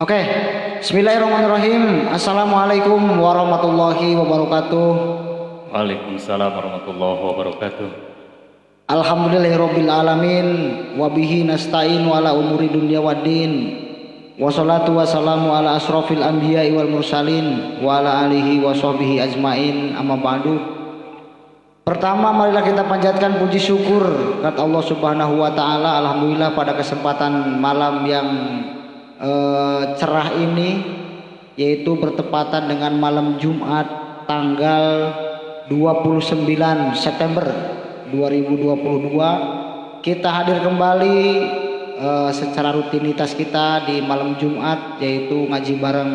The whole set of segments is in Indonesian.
Oke, Bismillahirrahmanirrahim. Assalamualaikum warahmatullahi wabarakatuh. Waalaikumsalam warahmatullahi wabarakatuh. Alhamdulillahirabbil alamin wa bihi nasta'in ala umuri dunya waddin. Wassalatu wassalamu ala asrofil anbiya'i wal mursalin wa ala alihi wa sahbihi ajmain. Amma ba'du. Pertama, marilah kita panjatkan puji syukur kepada Allah Subhanahu wa taala. Alhamdulillah pada kesempatan malam yang cerah ini, yaitu bertepatan dengan malam Jumat tanggal 29 September 2022, kita hadir kembali secara rutinitas kita di malam Jumat, yaitu ngaji bareng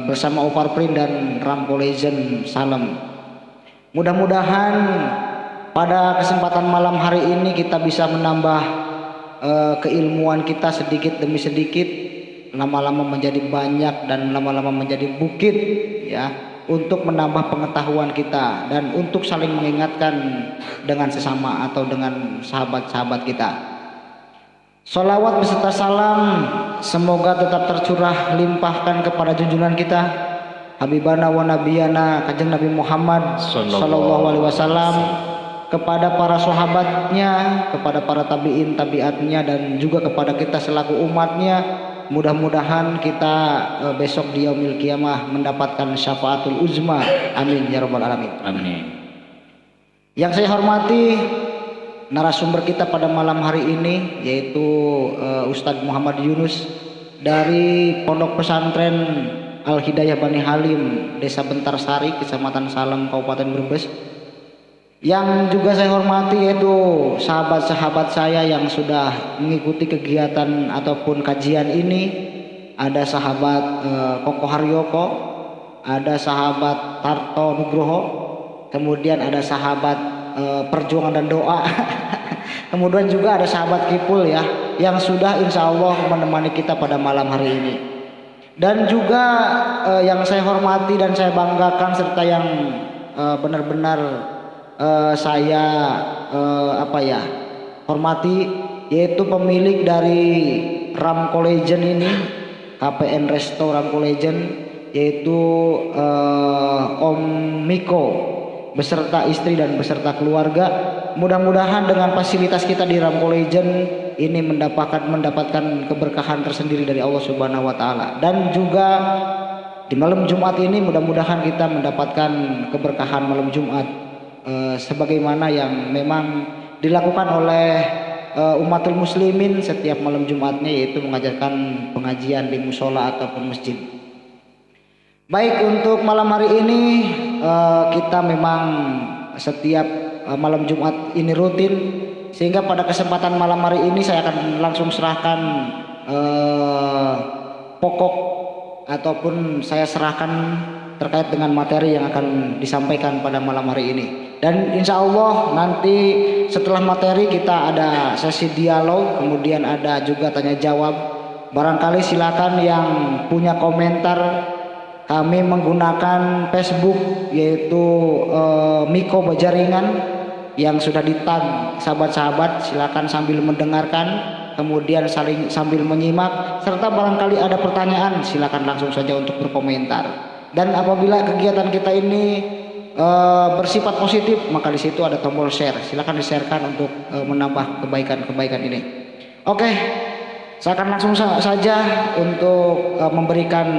bersama Overprint dan Rampo Legend Salem. Mudah-mudahan pada kesempatan malam hari ini kita bisa menambah keilmuan kita sedikit demi sedikit, lama-lama menjadi banyak dan lama-lama menjadi bukit, ya, untuk menambah pengetahuan kita dan untuk saling mengingatkan dengan sesama atau dengan sahabat-sahabat kita. Sholawat beserta salam semoga tetap tercurah limpahkan kepada junjungan kita Habibana wa Nabiyana Kanjeng Nabi Muhammad sallallahu alaihi wasallam, kepada para sahabatnya, kepada para tabi'in tabi'atnya, dan juga kepada kita selaku umatnya. Mudah-mudahan kita besok di yaumil qiyamah mendapatkan syafaatul uzma. Amin ya rabbal alamin. Amin. Yang saya hormati narasumber kita pada malam hari ini, yaitu Ustadz Muhammad Yunus dari Pondok Pesantren Al Hidayah Bani Halim, Desa Bentarsari, Kecamatan Salem, Kabupaten Brebes. Yang juga saya hormati yaitu sahabat-sahabat saya yang sudah mengikuti kegiatan ataupun kajian ini. Ada sahabat Koko Haryoko, ada sahabat Tarto Nugroho, kemudian ada sahabat Perjuangan dan Doa kemudian juga ada sahabat Kipul, ya, yang sudah insya Allah menemani kita pada malam hari ini. Dan juga yang saya hormati dan saya banggakan serta yang benar-benar saya hormati, yaitu pemilik dari Rampo Legend ini, KPN Resto Rampo Legend, yaitu Om Miko beserta istri dan beserta keluarga. Mudah-mudahan dengan fasilitas kita di Rampo Legend ini mendapatkan keberkahan tersendiri dari Allah Subhanahu wa taala. Dan juga di malam Jumat ini mudah-mudahan kita mendapatkan keberkahan malam Jumat sebagaimana yang memang dilakukan oleh umatul muslimin setiap malam Jumatnya, yaitu mengajarkan pengajian di musola ataupun masjid. Baik, untuk malam hari ini kita memang setiap malam Jumat ini rutin, sehingga pada kesempatan malam hari ini saya akan langsung serahkan pokok ataupun saya serahkan terkait dengan materi yang akan disampaikan pada malam hari ini. Dan insya Allah nanti setelah materi kita ada sesi dialog, kemudian ada juga tanya jawab. Barangkali silakan yang punya komentar, kami menggunakan Facebook yaitu Miko Bajaringan yang sudah ditag sahabat-sahabat, silakan sambil mendengarkan, kemudian sambil menyimak, serta barangkali ada pertanyaan silakan langsung saja untuk berkomentar. Dan apabila kegiatan kita ini bersifat positif, maka di situ ada tombol share. Silakan di-sharekan untuk menambah kebaikan-kebaikan ini. Oke, saya akan langsung saja untuk memberikan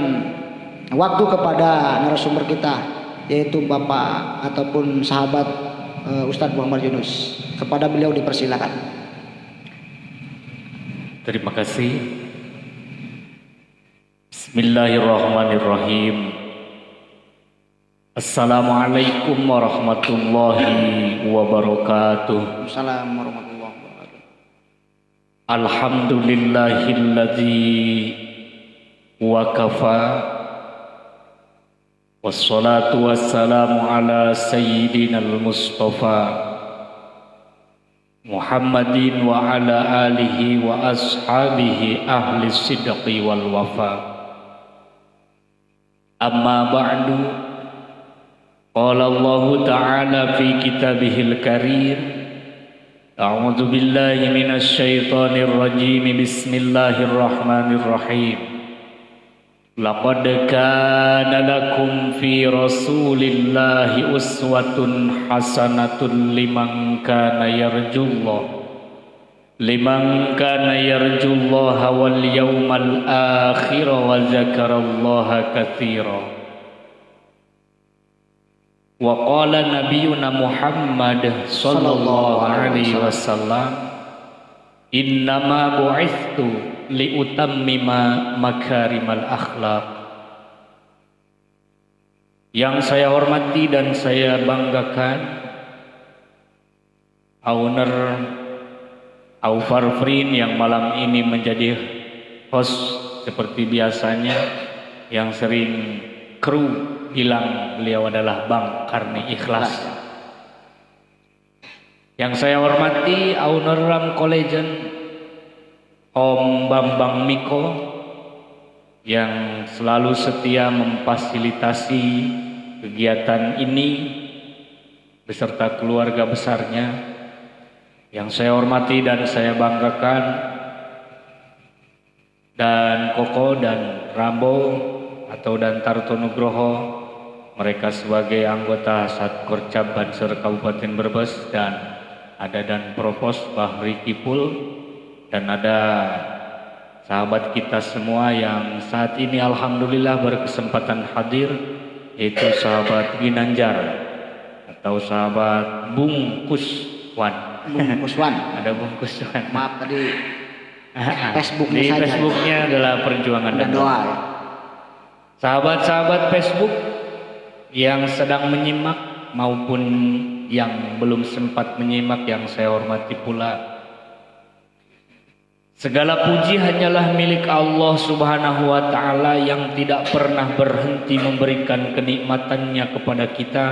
waktu kepada narasumber kita, yaitu Bapak ataupun sahabat Ustadz Muhammad Yunus. Kepada beliau dipersilakan. Terima kasih. Bismillahirrahmanirrahim. Assalamualaikum warahmatullahi wabarakatuh. Assalamualaikum warahmatullahi wabarakatuh. Alhamdulillahilladzi wa kafa, wassalatu wassalamu ala sayyidinal mustafa Muhammadin wa ala alihi wa ashabihi ahli sidqi wal wafa. Amma ba'du, qala Allah ta'ala fi kitabihil karim, a'udzu billahi minasy syaithanir rajim, bismillahirrahmanirrahim. Laqad kana lakum fi Rasulillahi uswatun hasanatun liman kana yarjullaha wal yawmal akhir wa dzakarallaha katsira. Wa qala nabiyyuna Muhammad sallallahu alaihi wasallam, innama bu'ithu liutammima makarimal akhlaq. Yang saya hormati dan saya banggakan, owner Aufar Print yang malam ini menjadi host seperti biasanya, yang sering kru bilang beliau adalah Bang Karni Ikhlas. Yang saya hormati owner Ram Collagen Om Bambang Miko yang selalu setia memfasilitasi kegiatan ini beserta keluarga besarnya. Yang saya hormati dan saya banggakan, dan Koko dan Rambo atau dan Tarto Nugroho, mereka sebagai anggota Satkorcap Banser Kabupaten Brebes, dan ada dan Propos Bahri Kipul, dan ada sahabat kita semua yang saat ini alhamdulillah berkesempatan hadir, yaitu sahabat Ginanjar atau sahabat Bungkuswan. Bungkuswan. Ada Bungkuswan. Maaf tadi Facebooknya di saja. Facebooknya adalah Perjuangan dan Doa. Ya. Sahabat-sahabat Facebook yang sedang menyimak maupun yang belum sempat menyimak, yang saya hormati pula. Segala puji hanyalah milik Allah Subhanahu wa ta'ala yang tidak pernah berhenti memberikan kenikmatannya kepada kita,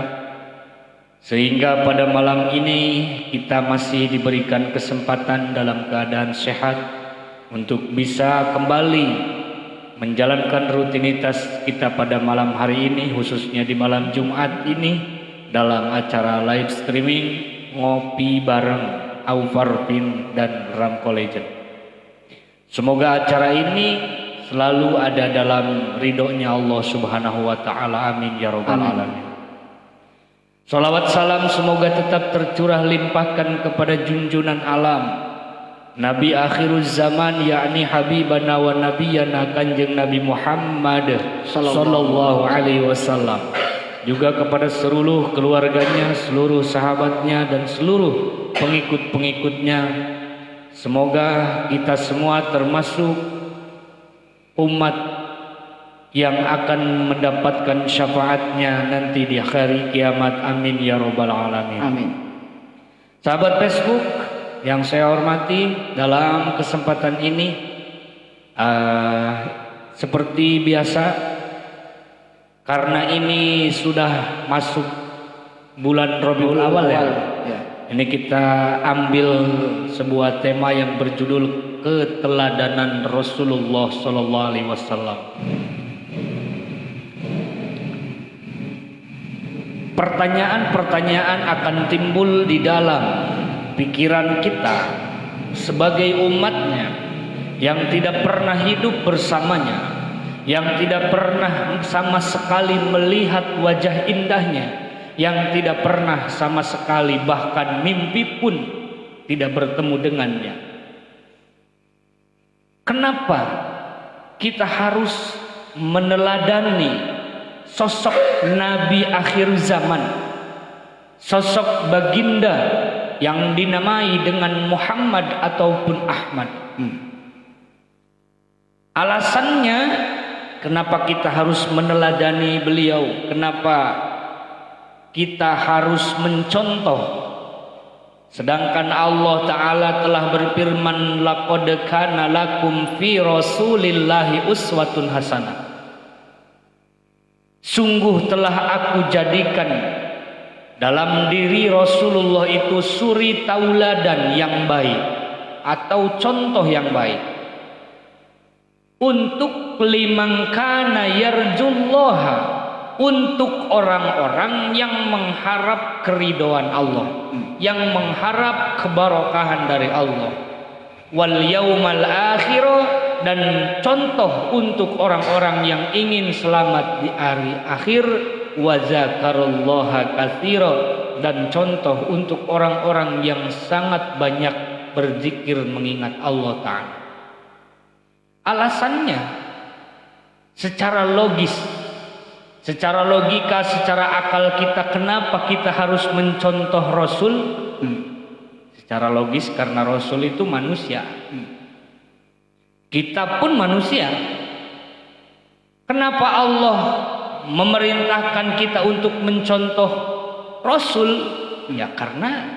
sehingga pada malam ini kita masih diberikan kesempatan dalam keadaan sehat untuk bisa kembali menjalankan rutinitas kita pada malam hari ini, khususnya di malam Jumat ini, dalam acara live streaming Ngopi Bareng Aufar Print dan Ram Collagen. Semoga acara ini selalu ada dalam ridhonya Allah Subhanahu wa ta'ala. Amin ya rabbal alamin. Salawat salam semoga tetap tercurah limpahkan kepada junjunan alam, Nabi akhiruz zaman, yakni Habibana wa Nabiyana Kanjeng Nabi Muhammad sallallahu alaihi wasallam, juga kepada seluruh keluarganya, seluruh sahabatnya, dan seluruh pengikut-pengikutnya. Semoga kita semua termasuk umat yang akan mendapatkan syafaatnya nanti di hari kiamat. Amin ya rabbal alamin. Amin. Sahabat Facebook yang saya hormati, dalam kesempatan ini seperti biasa, karena ini sudah masuk bulan Rabiul Awal ya. Ini kita ambil sebuah tema yang berjudul keteladanan Rasulullah sallallahu alaihi wasallam. Pertanyaan-pertanyaan akan timbul di dalam pikiran kita sebagai umatnya yang tidak pernah hidup bersamanya, yang tidak pernah sama sekali melihat wajah indahnya, yang tidak pernah sama sekali bahkan mimpi pun tidak bertemu dengannya. Kenapa kita harus meneladani sosok Nabi akhir zaman, sosok baginda yang dinamai dengan Muhammad ataupun Ahmad? Alasannya kenapa kita harus meneladani beliau, kenapa kita harus mencontoh, sedangkan Allah Ta'ala telah berfirman, laqad kana lakum fi Rasulillahi uswatun hasanah. Sungguh telah aku jadikan dalam diri Rasulullah itu suri tauladan yang baik atau contoh yang baik untuk liman kana yarjullaha, untuk orang-orang yang mengharap keridhaan Allah, yang mengharap keberkahan dari Allah, wal yaumal akhir, dan contoh untuk orang-orang yang ingin selamat di hari akhir, wa zakarullaha katsira, dan contoh untuk orang-orang yang sangat banyak berzikir mengingat Allah Ta'ala. Alasannya secara logis, secara logika, secara akal kita, kenapa kita harus mencontoh Rasul? Secara logis karena Rasul itu manusia. Kita pun manusia. Kenapa Allah memerintahkan kita untuk mencontoh Rasul? Ya karena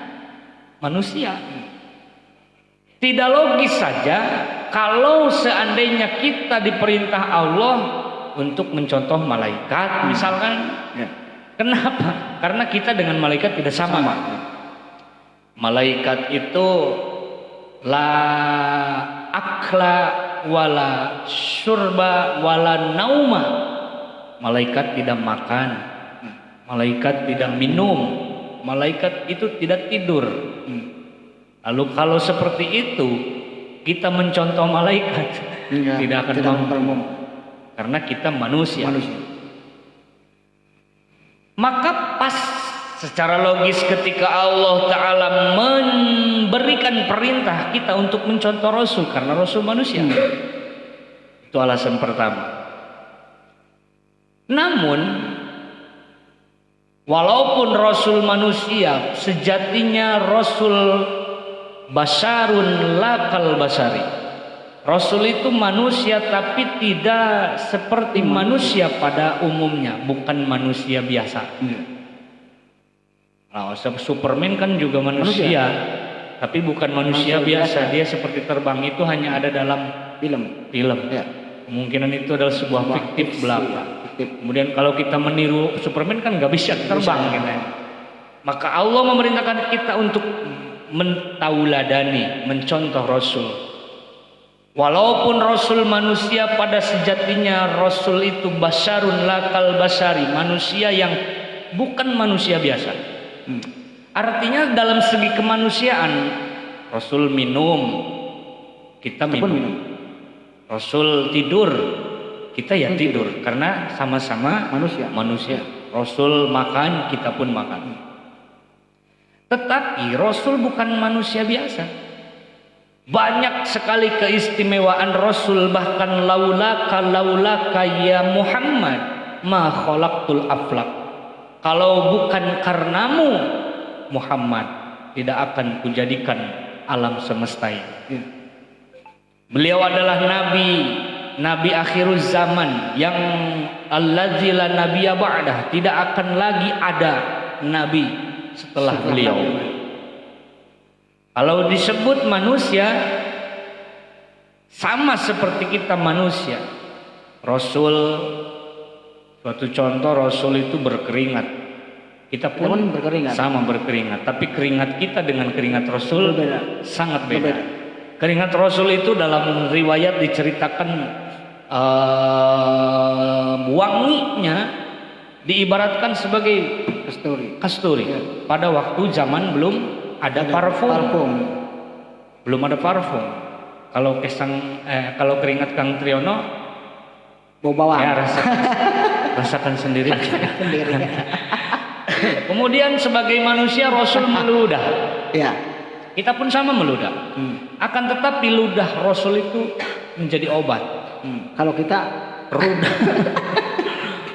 manusia. Tidak logis saja kalau seandainya kita diperintah Allah untuk mencontoh malaikat misalkan. Kenapa? Karena kita dengan malaikat tidak sama. Malaikat itu la akla wala syurba wala nauma. Malaikat tidak makan, malaikat tidak minum, malaikat itu tidak tidur. Lalu kalau seperti itu kita mencontoh malaikat tidak akan mampu karena kita manusia. Maka pas secara logis ketika Allah Ta'ala memberikan perintah kita untuk mencontoh Rasul karena Rasul manusia. Itu alasan pertama. Namun walaupun Rasul manusia, sejatinya Rasul basarun lakal basari. Rasul itu manusia tapi tidak seperti manusia pada umumnya, bukan manusia biasa. Nah, Superman kan juga manusia, tapi bukan manusia biasa. Dia seperti terbang, itu hanya ada dalam film. Ya. Kemungkinan itu adalah sebuah fiktif belaka. Kemudian kalau kita meniru Superman kan nggak bisa terbang, gitu. Maka Allah memerintahkan kita untuk mentauladani, mencontoh Rasul. Walaupun Rasul manusia, pada sejatinya Rasul itu basarun lakal basari, manusia yang bukan manusia biasa. Artinya dalam segi kemanusiaan, Rasul minum, kita minum. Rasul tidur, kita ya tidur, karena sama-sama manusia. Rasul makan, kita pun makan. Tetapi Rasul bukan manusia biasa. Banyak sekali keistimewaan Rasul, bahkan laulaka ya Muhammad ma khalaqtul aflaq. Kalau bukan karenamu Muhammad, tidak akan kujadikan alam semesta ini. Beliau adalah nabi akhiruz zaman yang allazi la nabiyya ba'dah, tidak akan lagi ada nabi setelah beliau. Kalau disebut manusia, sama seperti kita manusia. Rasul, suatu contoh, Rasul itu berkeringat. Kita pun berkeringat. Sama berkeringat, tapi keringat kita dengan keringat Rasul sangat beda. Keringat Rasul itu dalam riwayat diceritakan wanginya diibaratkan sebagai kasturi. Pada waktu zaman belum ada parfum. Belum ada parfum. Kalau keringat Kang Triyono bau bawang. Ya, rasakan sendiri. Kemudian sebagai manusia Rasul meludah. Ya. Kita pun sama meludah. Akan tetapi ludah Rasul itu menjadi obat. Kalau kita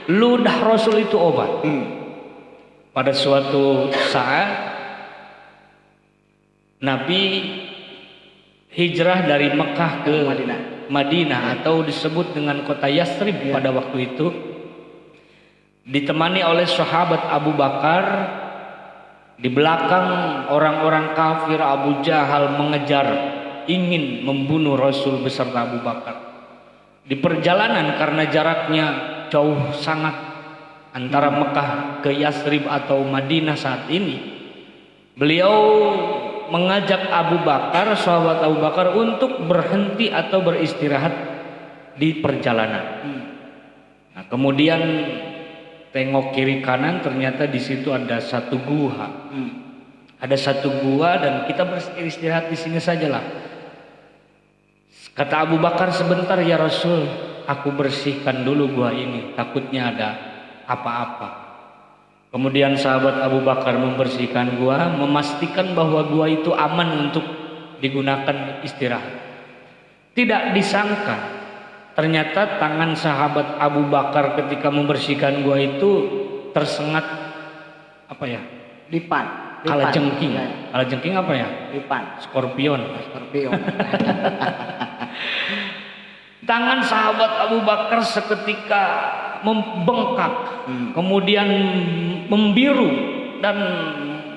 ludah Rasul itu obat. Pada suatu saat Nabi hijrah dari Mekah ke Madinah atau disebut dengan kota Yathrib pada waktu itu, ditemani oleh sahabat Abu Bakar. Di belakang orang-orang kafir, Abu Jahal mengejar, ingin membunuh Rasul beserta Abu Bakar. Di perjalanan, karena jaraknya jauh sangat antara Mekah ke Yathrib atau Madinah saat ini, beliau mengajak Abu Bakar, sahabat Abu Bakar, untuk berhenti atau beristirahat di perjalanan. Nah, kemudian tengok kiri kanan, ternyata di situ ada satu gua. Ada satu gua dan kita beristirahat di sini sajalah. Kata Abu Bakar, sebentar ya Rasul, aku bersihkan dulu gua ini, takutnya ada apa-apa. Kemudian sahabat Abu Bakar membersihkan gua, memastikan bahwa gua itu aman untuk digunakan istirahat. Tidak disangka, ternyata tangan sahabat Abu Bakar ketika membersihkan gua itu tersengat apa ya? Lipan. Kalajengking. Ya. Kalajengking apa ya? Lipan. Skorpion. Scorpio. Tangan sahabat Abu Bakar seketika membengkak, kemudian membiru, dan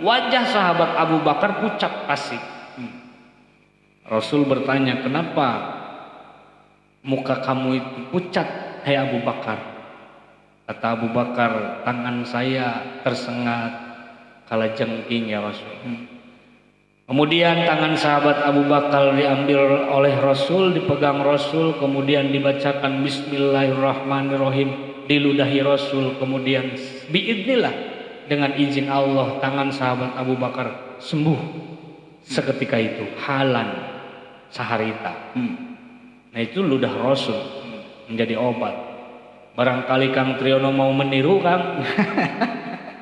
wajah sahabat Abu Bakar pucat pasi. Rasul bertanya, kenapa muka kamu itu pucat, hai Abu Bakar? Kata Abu Bakar, tangan saya tersengat kalajengking ya Rasul. Kemudian tangan sahabat Abu Bakar diambil oleh Rasul, dipegang Rasul, kemudian dibacakan Bismillahirrahmanirrahim, diludahi Rasul, kemudian biidznillah, dengan izin Allah tangan sahabat Abu Bakar sembuh seketika itu, halan saharita. Nah itu ludah Rasul menjadi obat. Barangkali Kang Triyono mau meniru, Kang.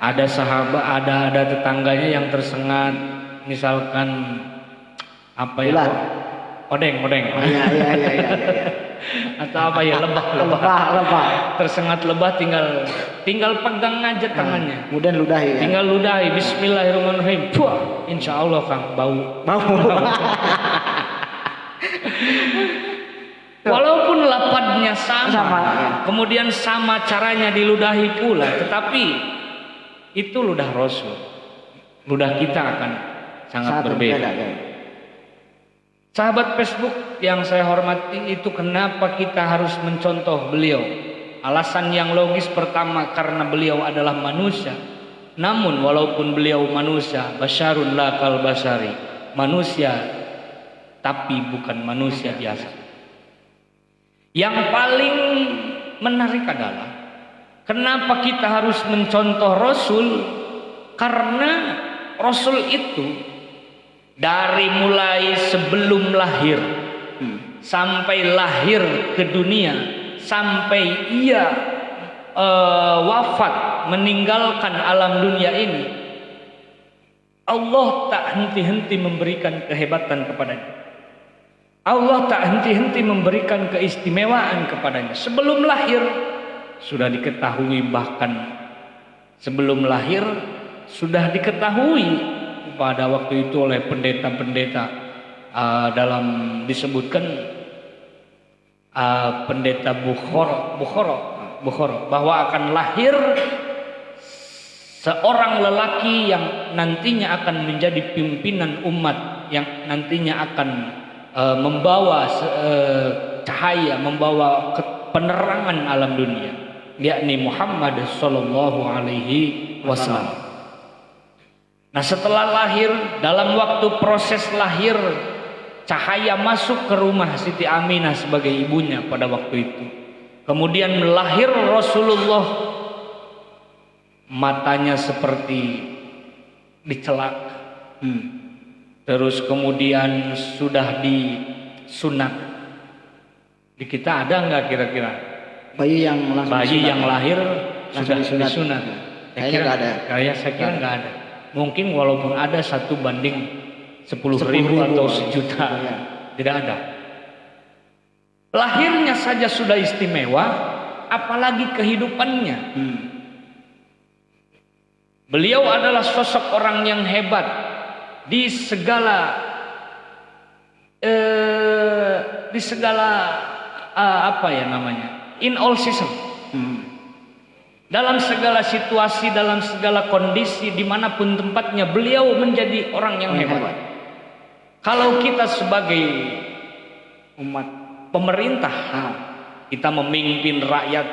Ada sahabat, ada tetangganya yang tersengat, misalkan apa ya? Odeng. Iya. Atau apa ya, lebah. Tersengat lebah, tinggal pegang aja tangannya. Kemudian ludahi. Ya? Tinggal ludahi Bismillahirrahmanirrahim. Wah, insya Allah Kang bau. Walaupun lapadnya sama ya. Kemudian sama caranya diludahi pula, tetapi itu ludah Rasul. Ludah kita akan sangat berbeda. Ya. Sahabat Facebook yang saya hormati, itu kenapa kita harus mencontoh beliau? Alasan yang logis pertama, karena beliau adalah manusia. Namun walaupun beliau manusia, basyarun la kal basyari, manusia tapi bukan manusia biasa. Yang paling menarik adalah kenapa kita harus mencontoh Rasul? Karena Rasul itu dari mulai sebelum lahir sampai lahir ke dunia, sampai ia wafat meninggalkan alam dunia ini, Allah tak henti-henti memberikan kehebatan kepadanya. Allah tak henti-henti memberikan keistimewaan kepadanya. Sebelum lahir sudah diketahui, bahkan sebelum lahir sudah diketahui pada waktu itu oleh pendeta-pendeta, dalam disebutkan pendeta Bukhara bahwa akan lahir seorang lelaki yang nantinya akan menjadi pimpinan umat, yang nantinya akan membawa cahaya, membawa penerangan alam dunia, yakni Muhammad sallallahu alaihi wasallam. Nah, setelah lahir, dalam waktu proses lahir, cahaya masuk ke rumah Siti Aminah sebagai ibunya pada waktu itu. Kemudian lahir Rasulullah, matanya seperti dicelak. Terus kemudian sudah disunat. Di kita ada nggak kira-kira bayi yang lahir sudah disunat? Kayaknya nggak ada. Saya kira nggak ada. Mungkin walaupun ada 1:10.000 atau 1.000.000, ya. Tidak ada. Lahirnya saja sudah istimewa, apalagi kehidupannya. Beliau adalah sosok orang yang hebat di segala apa ya namanya, in all season. Dalam segala situasi, dalam segala kondisi, dimanapun tempatnya, beliau menjadi orang yang hebat. Kalau kita sebagai umat pemerintah, kita memimpin rakyat,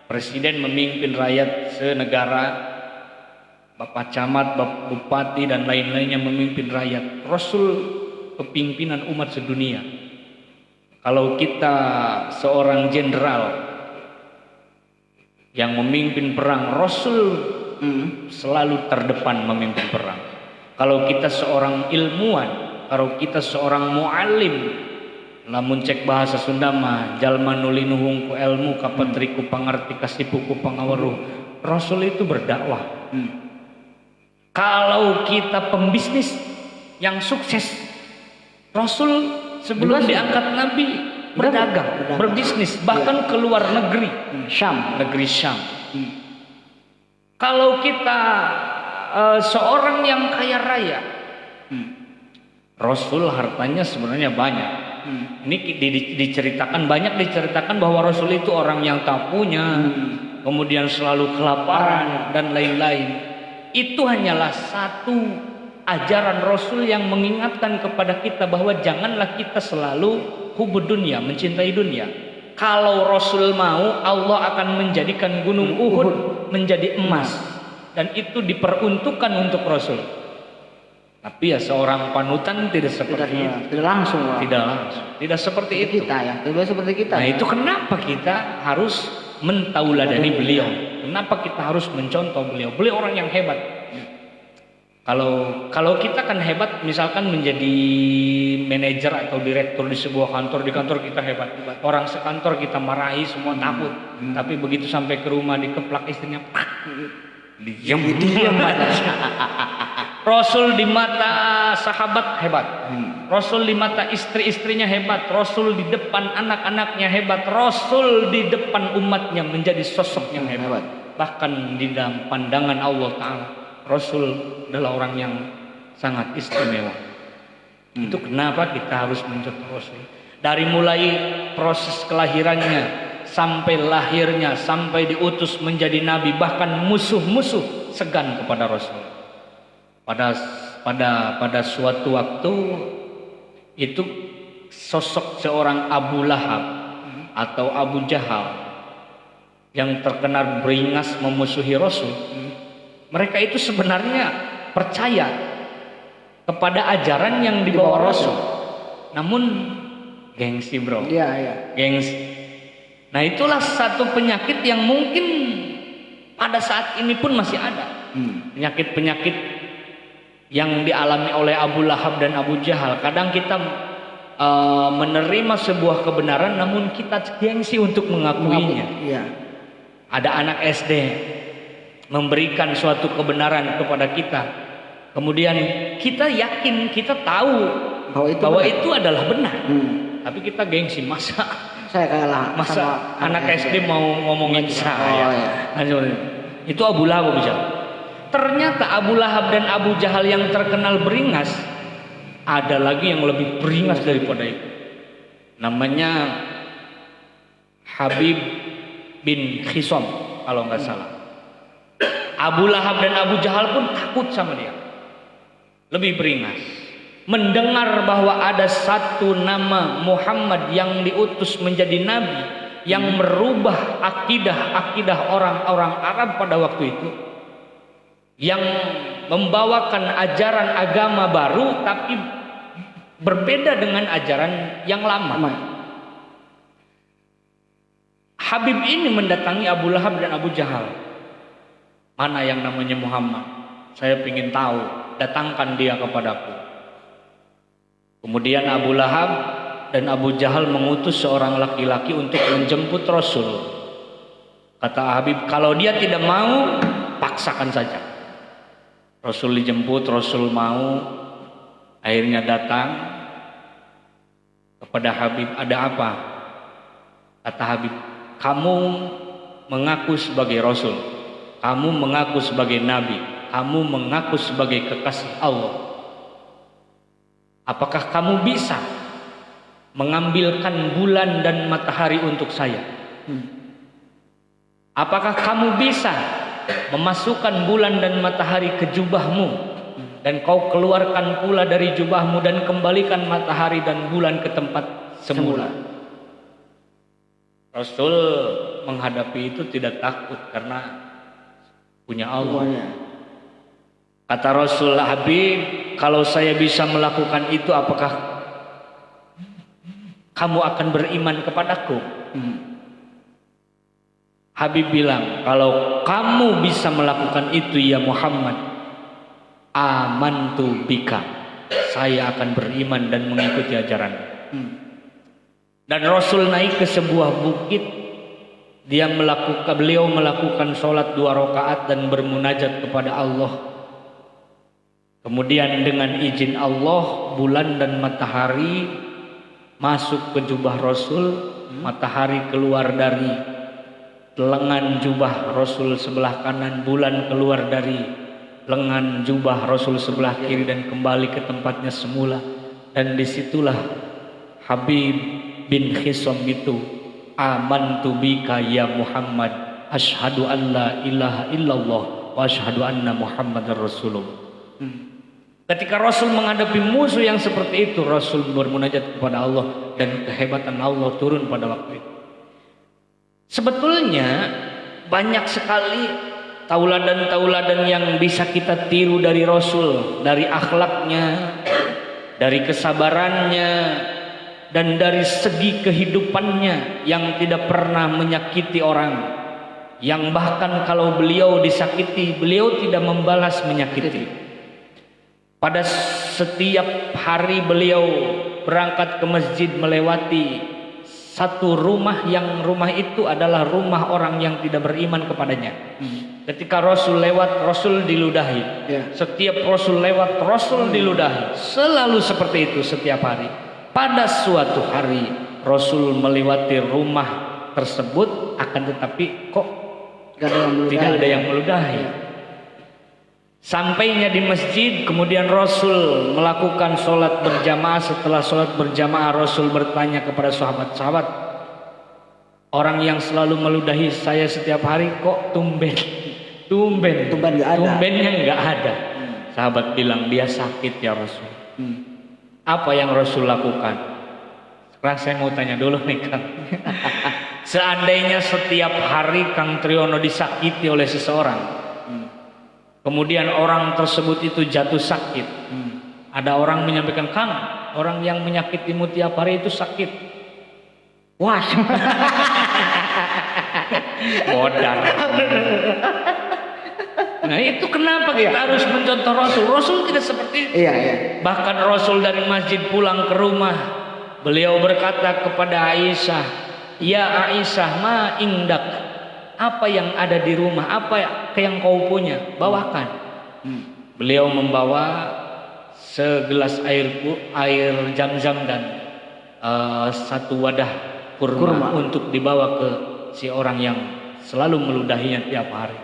presiden memimpin rakyat senegara, Bapak Camat, Bapak Bupati dan lain-lainnya memimpin rakyat. Rasul kepimpinan umat sedunia. Kalau kita seorang jenderal yang memimpin perang, Rasul selalu terdepan memimpin perang. Kalau kita seorang ilmuwan, kalau kita seorang muallim, lamun cek bahasa Sunda mah jalma nulinuhung ku ilmu kapatriku pangarti kasipuku pangaweruh. Rasul itu berdakwah. Kalau kita pembisnis yang sukses, Rasul sebelum diangkat Nabi berdagang, berbisnis, bahkan ke luar negeri, negeri Syam. Kalau kita seorang yang kaya raya, Rasul hartanya sebenarnya banyak. Ini diceritakan bahwa Rasul itu orang yang tak punya, kemudian selalu kelaparan dan lain-lain. Itu hanyalah satu ajaran Rasul yang mengingatkan kepada kita bahwa janganlah kita selalu hubud dunia, mencintai dunia. Kalau Rasul mau, Allah akan menjadikan gunung Uhud menjadi emas, dan itu diperuntukkan untuk Rasul. Tapi ya seorang panutan tidak seperti itu. Tidak seperti itu. Nah, itu kenapa kita harus mentauladani beliau? Kenapa kita harus mencontoh beliau? Beliau orang yang hebat. Kalau kita kan hebat, misalkan menjadi manajer atau direktur di sebuah kantor, di kantor kita hebat. Orang sekantor kita marahi, semua takut. Tapi begitu sampai ke rumah dikeplak istrinya, diam. Rasul di mata sahabat hebat. Rasul di mata istri-istrinya hebat. Rasul di depan anak-anaknya hebat. Rasul di depan umatnya menjadi sosok yang hebat. Bahkan di dalam pandangan Allah Ta'ala, Rasul adalah orang yang sangat istimewa. Itu kenapa kita harus mencontoh Rasul. Dari mulai proses kelahirannya, sampai lahirnya, sampai diutus menjadi nabi, bahkan musuh-musuh segan kepada Rasul. Pada suatu waktu itu sosok seorang Abu Lahab atau Abu Jahal yang terkenal beringas memusuhi Rasul. Mereka itu sebenarnya percaya kepada ajaran yang dibawa Rasul, namun gengsi bro. Gengsi. Nah, itulah satu penyakit yang mungkin pada saat ini pun masih ada. Penyakit-penyakit yang dialami oleh Abu Lahab dan Abu Jahal. Kadang kita menerima sebuah kebenaran namun kita gengsi untuk mengakuinya. Ada anak SD memberikan suatu kebenaran kepada kita, kemudian kita yakin, kita tahu bahwa itu adalah benar, tapi kita gengsi. Masa anak SD mau ngomongin saya? Itu Abu Lahab, Abu Jahal. Ternyata Abu Lahab dan Abu Jahal yang terkenal beringas, ada lagi yang lebih beringas daripada itu. Namanya Habib bin Khisam kalau nggak salah. Abu Lahab dan Abu Jahal pun takut sama dia. Lebih beringas. Mendengar bahwa ada satu nama Muhammad yang diutus menjadi nabi, yang merubah akidah orang-orang Arab pada waktu itu, yang membawakan ajaran agama baru tapi berbeda dengan ajaran yang lama. Habib ini mendatangi Abu Lahab dan Abu Jahal. Mana yang namanya Muhammad? Saya ingin tahu, datangkan dia kepadaku. Kemudian Abu Lahab dan Abu Jahal mengutus seorang laki-laki untuk menjemput Rasul. Kata Habib, kalau dia tidak mau, paksakan saja. Rasul dijemput, Rasul mau, akhirnya datang kepada Habib. Ada apa? Kata Habib, kamu mengaku sebagai Rasul, kamu mengaku sebagai Nabi, kamu mengaku sebagai kekasih Allah. Apakah kamu bisa mengambilkan bulan dan matahari untuk saya? Apakah kamu bisa memasukkan bulan dan matahari ke jubahmu, dan kau keluarkan pula dari jubahmu dan kembalikan matahari dan bulan ke tempat semula? Rasul menghadapi itu tidak takut karena punya Allah. Kata Rasul, Habib, kalau saya bisa melakukan itu, apakah kamu akan beriman kepadaku? Habib bilang, kalau kamu bisa melakukan itu ya Muhammad, amantu bika, saya akan beriman dan mengikuti ajaran. Dan Rasul naik ke sebuah bukit, beliau melakukan sholat 2 rakaat dan bermunajat kepada Allah. Kemudian dengan izin Allah, bulan dan matahari masuk ke jubah Rasul. Matahari keluar dari lengan jubah Rasul sebelah kanan, bulan keluar dari lengan jubah Rasul sebelah kiri dan kembali ke tempatnya semula. Dan disitulah Habib bin Khisam itu, amantu bika ya Muhammad, asyhadu an la ilaha illallah wa asyhadu anna Muhammadar Rasulullah. Ketika Rasul menghadapi musuh yang seperti itu, Rasul bermunajat kepada Allah dan kehebatan Allah turun pada waktu itu. Sebetulnya banyak sekali tauladan-tauladan yang bisa kita tiru dari Rasul, dari akhlaknya, dari kesabarannya, dan dari segi kehidupannya yang tidak pernah menyakiti orang, yang bahkan kalau beliau disakiti, beliau tidak membalas menyakiti. Pada setiap hari beliau berangkat ke masjid melewati satu rumah, yang rumah itu adalah rumah orang yang tidak beriman kepadanya. Ketika Rasul lewat, Rasul diludahi. Setiap Rasul lewat, Rasul diludahi. Selalu seperti itu setiap hari. Pada suatu hari Rasul melewati rumah tersebut, akan tetapi kok tidak ada yang meludahi. Sampainya di masjid, kemudian Rasul melakukan sholat berjamaah. Setelah sholat berjamaah, Rasul bertanya kepada sahabat-sahabat, orang yang selalu meludahi saya setiap hari kok tumbennya nggak ada. Sahabat bilang, dia sakit ya Rasul. Apa yang Rasul lakukan? Sekarang saya mau tanya dulu nih Kang. Seandainya setiap hari Kang Triyono disakiti oleh seseorang, kemudian orang tersebut itu jatuh sakit, ada orang menyampaikan, Kang, orang yang menyakitimu tiap hari itu sakit. Wah, modal. Nah itu kenapa kita harus mencontoh Rasul? Rasul tidak seperti itu. Bahkan Rasul dari masjid pulang ke rumah, beliau berkata kepada Aisyah, ya Aisyah, ma indak, apa yang ada di rumah, apa yang kau punya, bawakan. Beliau membawa segelas air Zam-Zam dan satu wadah kurma untuk dibawa ke si orang yang selalu meludahinya tiap hari.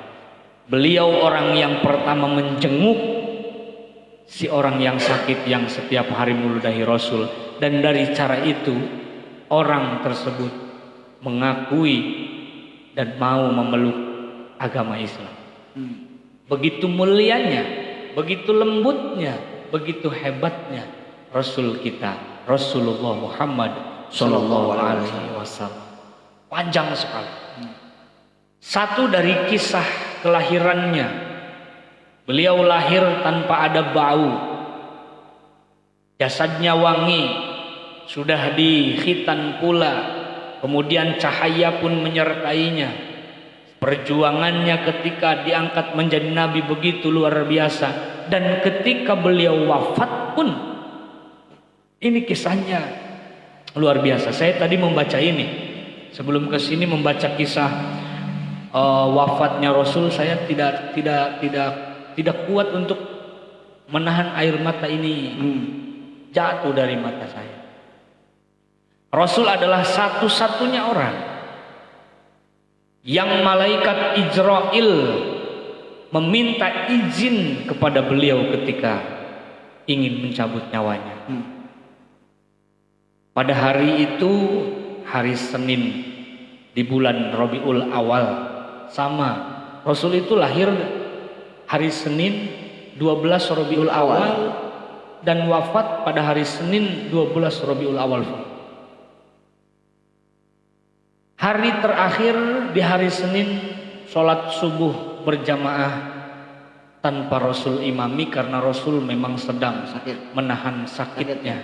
Beliau orang yang pertama menjenguk si orang yang sakit yang setiap hari meludahi Rasul, dan dari cara itu orang tersebut mengakui dan mau memeluk agama Islam. Begitu mulianya, begitu lembutnya, begitu hebatnya Rasul kita, Rasulullah Muhammad Sallallahu Alaihi Wasallam. Panjang sekali. Satu dari kisah kelahirannya, beliau lahir tanpa ada bau, jasadnya wangi, sudah dikhitan pula. Kemudian cahaya pun menyertainya. Perjuangannya ketika diangkat menjadi nabi begitu luar biasa. Dan ketika beliau wafat pun, ini kisahnya luar biasa. Saya tadi membaca ini, sebelum ke sini membaca kisah wafatnya Rasul. Saya tidak kuat untuk menahan air mata ini jatuh dari mata saya. Rasul adalah satu-satunya orang yang malaikat Ijrail meminta izin kepada beliau ketika ingin mencabut nyawanya. Pada hari itu, hari Senin di bulan Rabiul Awal, sama Rasul itu lahir hari Senin 12 Rabiul Awal dan wafat pada hari Senin 12 Rabiul Awal. Hari terakhir di hari Senin, sholat subuh berjamaah tanpa Rasul imami karena Rasul memang sedang menahan sakitnya.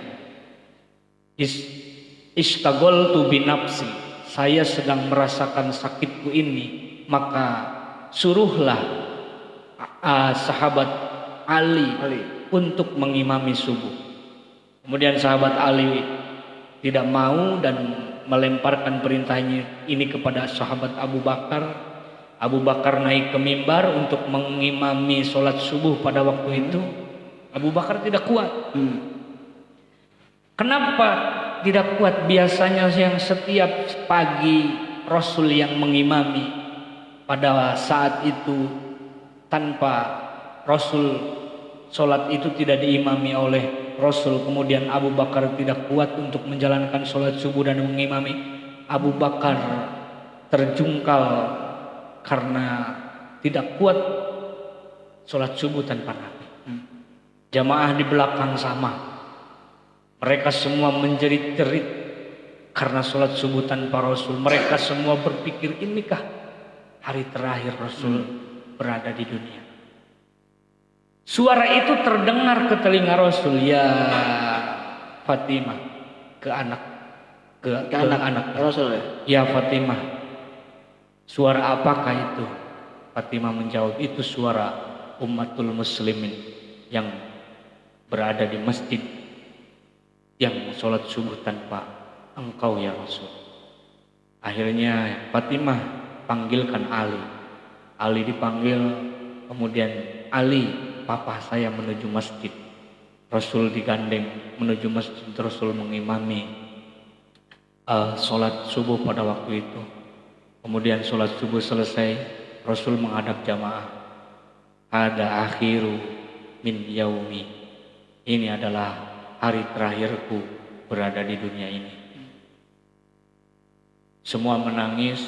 Istagoltu binafsi, saya sedang merasakan sakitku ini, maka suruhlah sahabat Ali untuk mengimami subuh. Kemudian sahabat Ali tidak mau dan melemparkan perintahnya ini kepada sahabat Abu Bakar. Abu Bakar naik ke mimbar untuk mengimami sholat subuh pada waktu itu. Abu Bakar tidak kuat. Kenapa tidak kuat? Biasanya yang setiap pagi Rasul yang mengimami, pada saat itu tanpa Rasul sholat itu tidak diimami oleh Rasul. Kemudian Abu Bakar tidak kuat untuk menjalankan sholat subuh dan mengimami. Abu Bakar terjungkal karena tidak kuat sholat subuh tanpa Nabi. Jamaah di belakang sama, mereka semua menjerit-jerit karena sholat subuh tanpa Rasul. Mereka semua berpikir, inikah hari terakhir Rasul berada di dunia. Suara itu terdengar ke telinga Rasul, ya Fatimah, ke anak Rasul ya. Ya Fatimah, suara apakah itu? Fatimah menjawab, itu suara ummatul muslimin yang berada di masjid yang sholat subuh tanpa engkau ya Rasul. Akhirnya Fatimah panggilkan Ali. Ali dipanggil, kemudian Ali, papa saya menuju masjid. Rasul digandeng menuju masjid. Rasul mengimami sholat subuh pada waktu itu. Kemudian sholat subuh selesai, Rasul menghadap jamaah. Hada akhiru min yaumi. Ini adalah hari terakhirku berada di dunia ini. Semua menangis.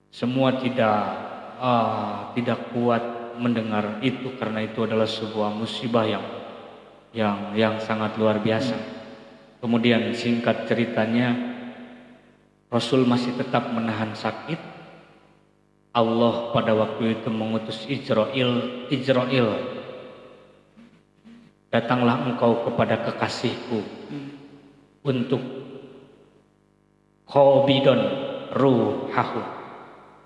Semua tidak kuat mendengar itu, karena itu adalah sebuah musibah yang sangat luar biasa. Kemudian singkat ceritanya, Rasul masih tetap menahan sakit. Allah pada waktu itu mengutus Israil, datanglah engkau kepada kekasihku untuk qabidon ruhahu,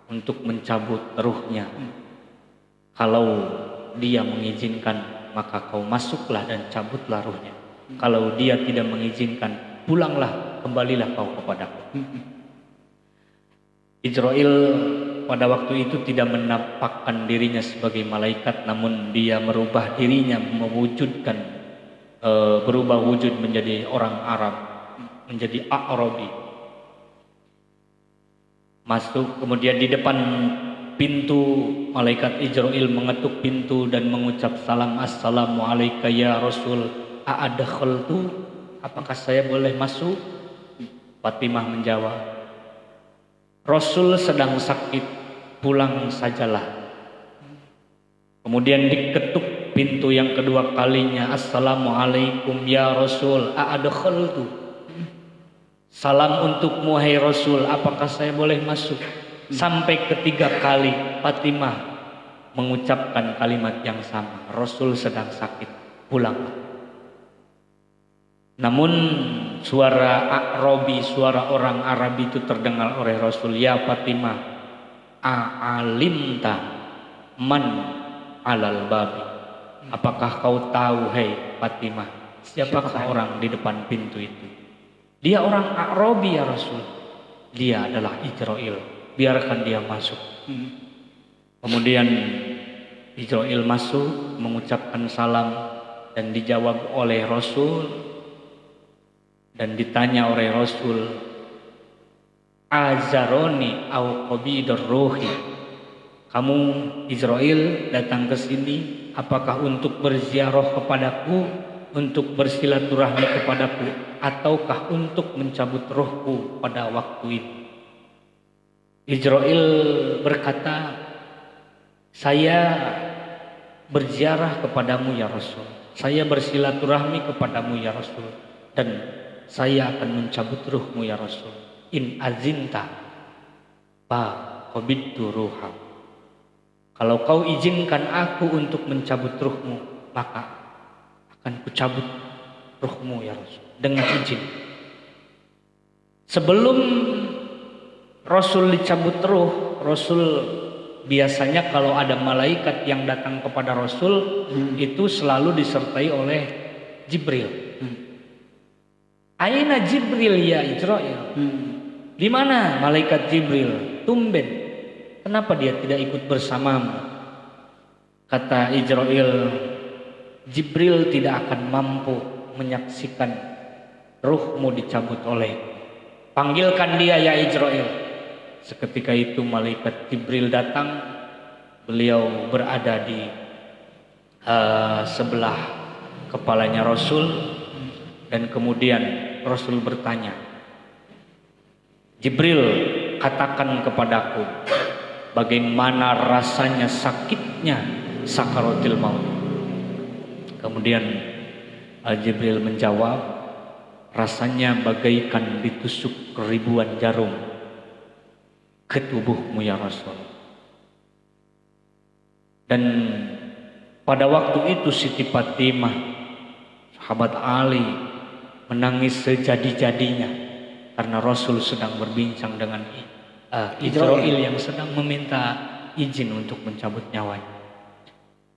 untuk mencabut ruhnya. Kalau dia mengizinkan, maka kau masuklah dan cabutlah ruhnya. Kalau dia tidak mengizinkan, pulanglah, kembalilah kau kepadaku. Israil pada waktu itu tidak menampakkan dirinya sebagai malaikat, namun dia merubah dirinya, berubah wujud menjadi orang Arab, menjadi A'rabi. Masuk, kemudian di depan pintu malaikat Israil mengetuk pintu dan mengucap salam, assalamu alayka ya Rasul, a'adakhaltu, apakah saya boleh masuk? Fatimah menjawab, Rasul sedang sakit, pulang sajalah. Kemudian diketuk pintu yang kedua kalinya, assalamualaikum ya Rasul, a'adakhaltu, salam untukmu hai Rasul, apakah saya boleh masuk? Sampai ketiga kali Fatimah mengucapkan kalimat yang sama, Rasul sedang sakit, pulang. Namun suara A'rabi, suara orang Arab itu terdengar oleh Rasul, ya Fatimah, a'alimta man alal babi, apakah kau tahu hai Fatimah, siapakah orang di depan pintu itu? Dia orang A'rabi ya Rasul, dia adalah Israil, biarkan dia masuk. Kemudian Israil masuk, mengucapkan salam dan dijawab oleh Rasul, dan ditanya oleh Rasul, azaroni au qabidur ruhi, kamu Israil datang ke sini apakah untuk berziarah kepadaku, untuk bersilaturahmi kepadaku, ataukah untuk mencabut rohku pada waktu ini? Israil berkata, saya berziarah kepadamu ya Rasul, saya bersilaturahmi kepadamu ya Rasul, dan saya akan mencabut ruhmu ya Rasul. In azinta fa qabidtu ruha, kalau kau izinkan aku untuk mencabut ruhmu, maka akan kucabut ruhmu ya Rasul dengan izin. Sebelum Rasul dicabut ruh, Rasul biasanya kalau ada malaikat yang datang kepada Rasul itu selalu disertai oleh Jibril. Aina Jibril ya Israil? Di mana malaikat Jibril? Tumben, kenapa dia tidak ikut bersamamu? Kata Israil, Jibril tidak akan mampu menyaksikan ruhmu dicabut oleh. Panggilkan dia ya Israil. Seketika itu malaikat Jibril datang. Beliau berada di sebelah kepalanya Rasul. Dan kemudian Rasul bertanya, Jibril, katakan kepadaku, bagaimana rasanya sakitnya sakaratul maut? Kemudian Jibril menjawab, rasanya bagaikan ditusuk ribuan jarum ke tubuhmu ya Rasul. Dan pada waktu itu Siti Fatimah, sahabat Ali, menangis sejadi-jadinya karena Rasul sedang berbincang dengan Israil yang sedang meminta izin untuk mencabut nyawanya.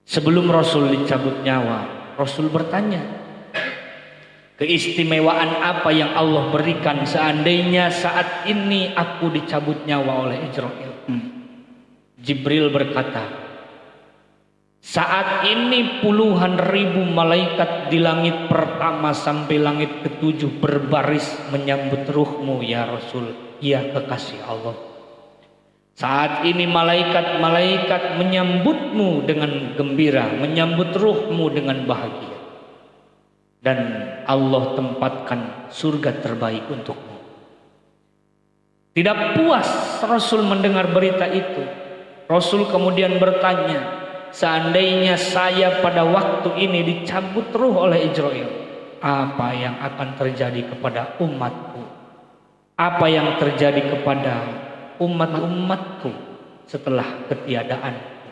Sebelum Rasul dicabut nyawa, Rasul bertanya, keistimewaan apa yang Allah berikan seandainya saat ini aku dicabut nyawa oleh Israil? Jibril berkata, saat ini puluhan ribu malaikat di langit pertama sampai langit ketujuh berbaris menyambut ruhmu ya Rasul, ya kekasih Allah. Saat ini malaikat-malaikat menyambutmu dengan gembira, menyambut ruhmu dengan bahagia. Dan Allah tempatkan surga terbaik untukmu. Tidak puas Rasul mendengar berita itu. Rasul kemudian bertanya, seandainya saya pada waktu ini dicabut ruh oleh Israil, apa yang akan terjadi kepada umatku? Apa yang terjadi kepada umat-umatku setelah ketiadaanku?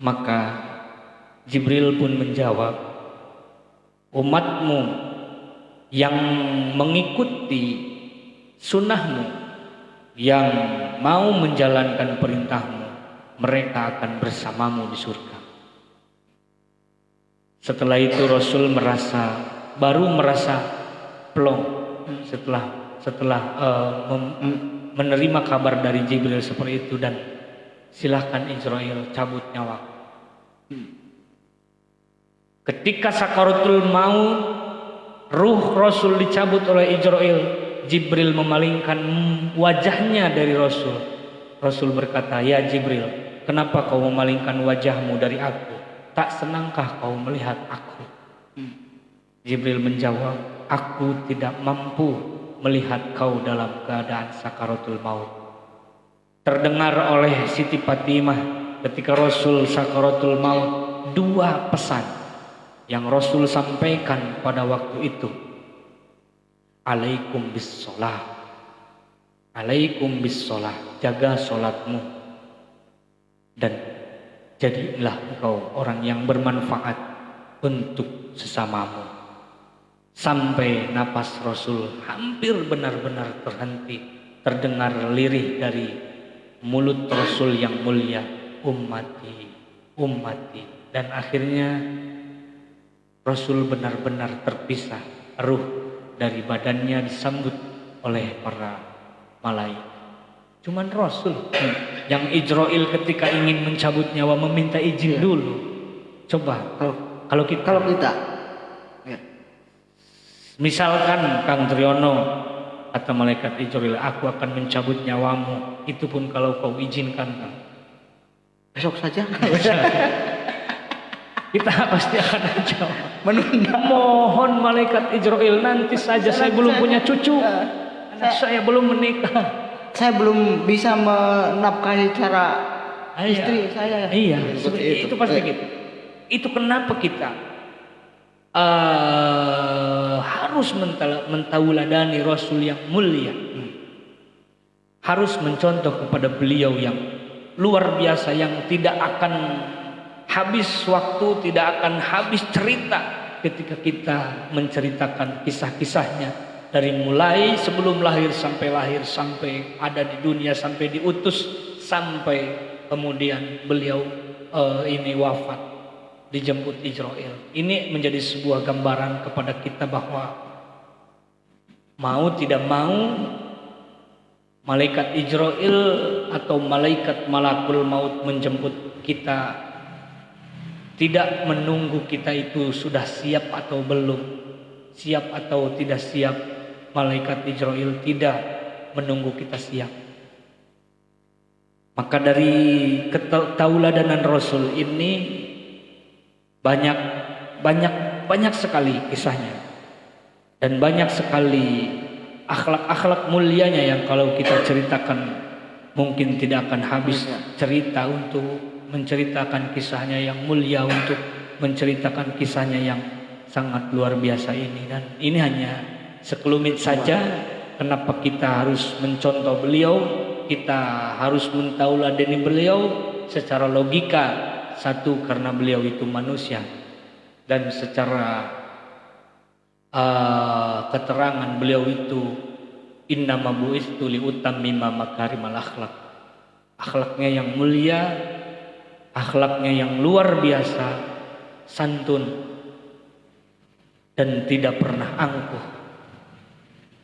Maka Jibril pun menjawab, umatmu yang mengikuti sunnahmu, yang mau menjalankan perintahmu, mereka akan bersamamu di surga. Setelah itu Rasul baru merasa plong setelah menerima kabar dari Jibril seperti itu, dan silahkan Israil cabut nyawa. Ketika sakaratul maut, ruh Rasul dicabut oleh Israil, Jibril memalingkan wajahnya dari Rasul. Rasul berkata, ya Jibril, kenapa kau memalingkan wajahmu dari aku? Tak senangkah kau melihat aku? Jibril menjawab, aku tidak mampu melihat kau dalam keadaan sakaratul maut. Terdengar oleh Siti Fatimah ketika Rasul sakaratul maut, dua pesan yang Rasul sampaikan pada waktu itu. Alaikum bis sholah, alaikum bis sholah, jaga sholatmu, dan jadilah engkau orang yang bermanfaat untuk sesamamu. Sampai napas Rasul hampir benar-benar terhenti, terdengar lirih dari mulut Rasul yang mulia, ummati, ummati. Dan akhirnya Rasul benar-benar terpisah, ruh dari badannya disambut oleh para malaikat. Cuman Rasul yang Israil ketika ingin mencabut nyawa meminta izin dulu. Coba kalau kita ya. Misalkan Kang Triyono kata malaikat Israil, aku akan mencabut nyawamu, itu pun kalau kau izinkan, Kang. Besok saja. Kita pasti akan menjawab, menunda. Mohon malaikat Israil, nanti saja, saya belum punya cucu, anak saya belum menikah, saya belum bisa menafkahi cara istri saya. Iya, itu pasti gitu. Itu kenapa kita harus mentauladani Rasul yang mulia, harus mencontoh kepada beliau yang luar biasa, yang tidak akan habis waktu, tidak akan habis cerita ketika kita menceritakan kisah-kisahnya dari mulai sebelum lahir, sampai ada di dunia, sampai diutus, sampai kemudian beliau ini wafat, dijemput Israil. Ini menjadi sebuah gambaran kepada kita bahwa mau tidak mau malaikat Israel atau malaikat malakul maut menjemput kita, tidak menunggu kita itu sudah siap atau belum, siap atau tidak siap. Malaikat Israel tidak menunggu kita siap. Maka dari ketauladanan Rasul ini banyak sekali kisahnya, dan banyak sekali akhlak-akhlak mulianya yang kalau kita ceritakan mungkin tidak akan habis cerita untuk menceritakan kisahnya yang mulia, untuk menceritakan kisahnya yang sangat luar biasa ini. Dan ini hanya sekelumit saja. Kenapa kita harus mencontoh beliau, kita harus mentauladani beliau secara logika. Satu, karena beliau itu manusia, dan secara keterangan beliau itu innama bu'istu liutammima makarimal akhlak. Akhlaknya yang mulia, akhlaknya yang luar biasa, santun, dan tidak pernah angkuh.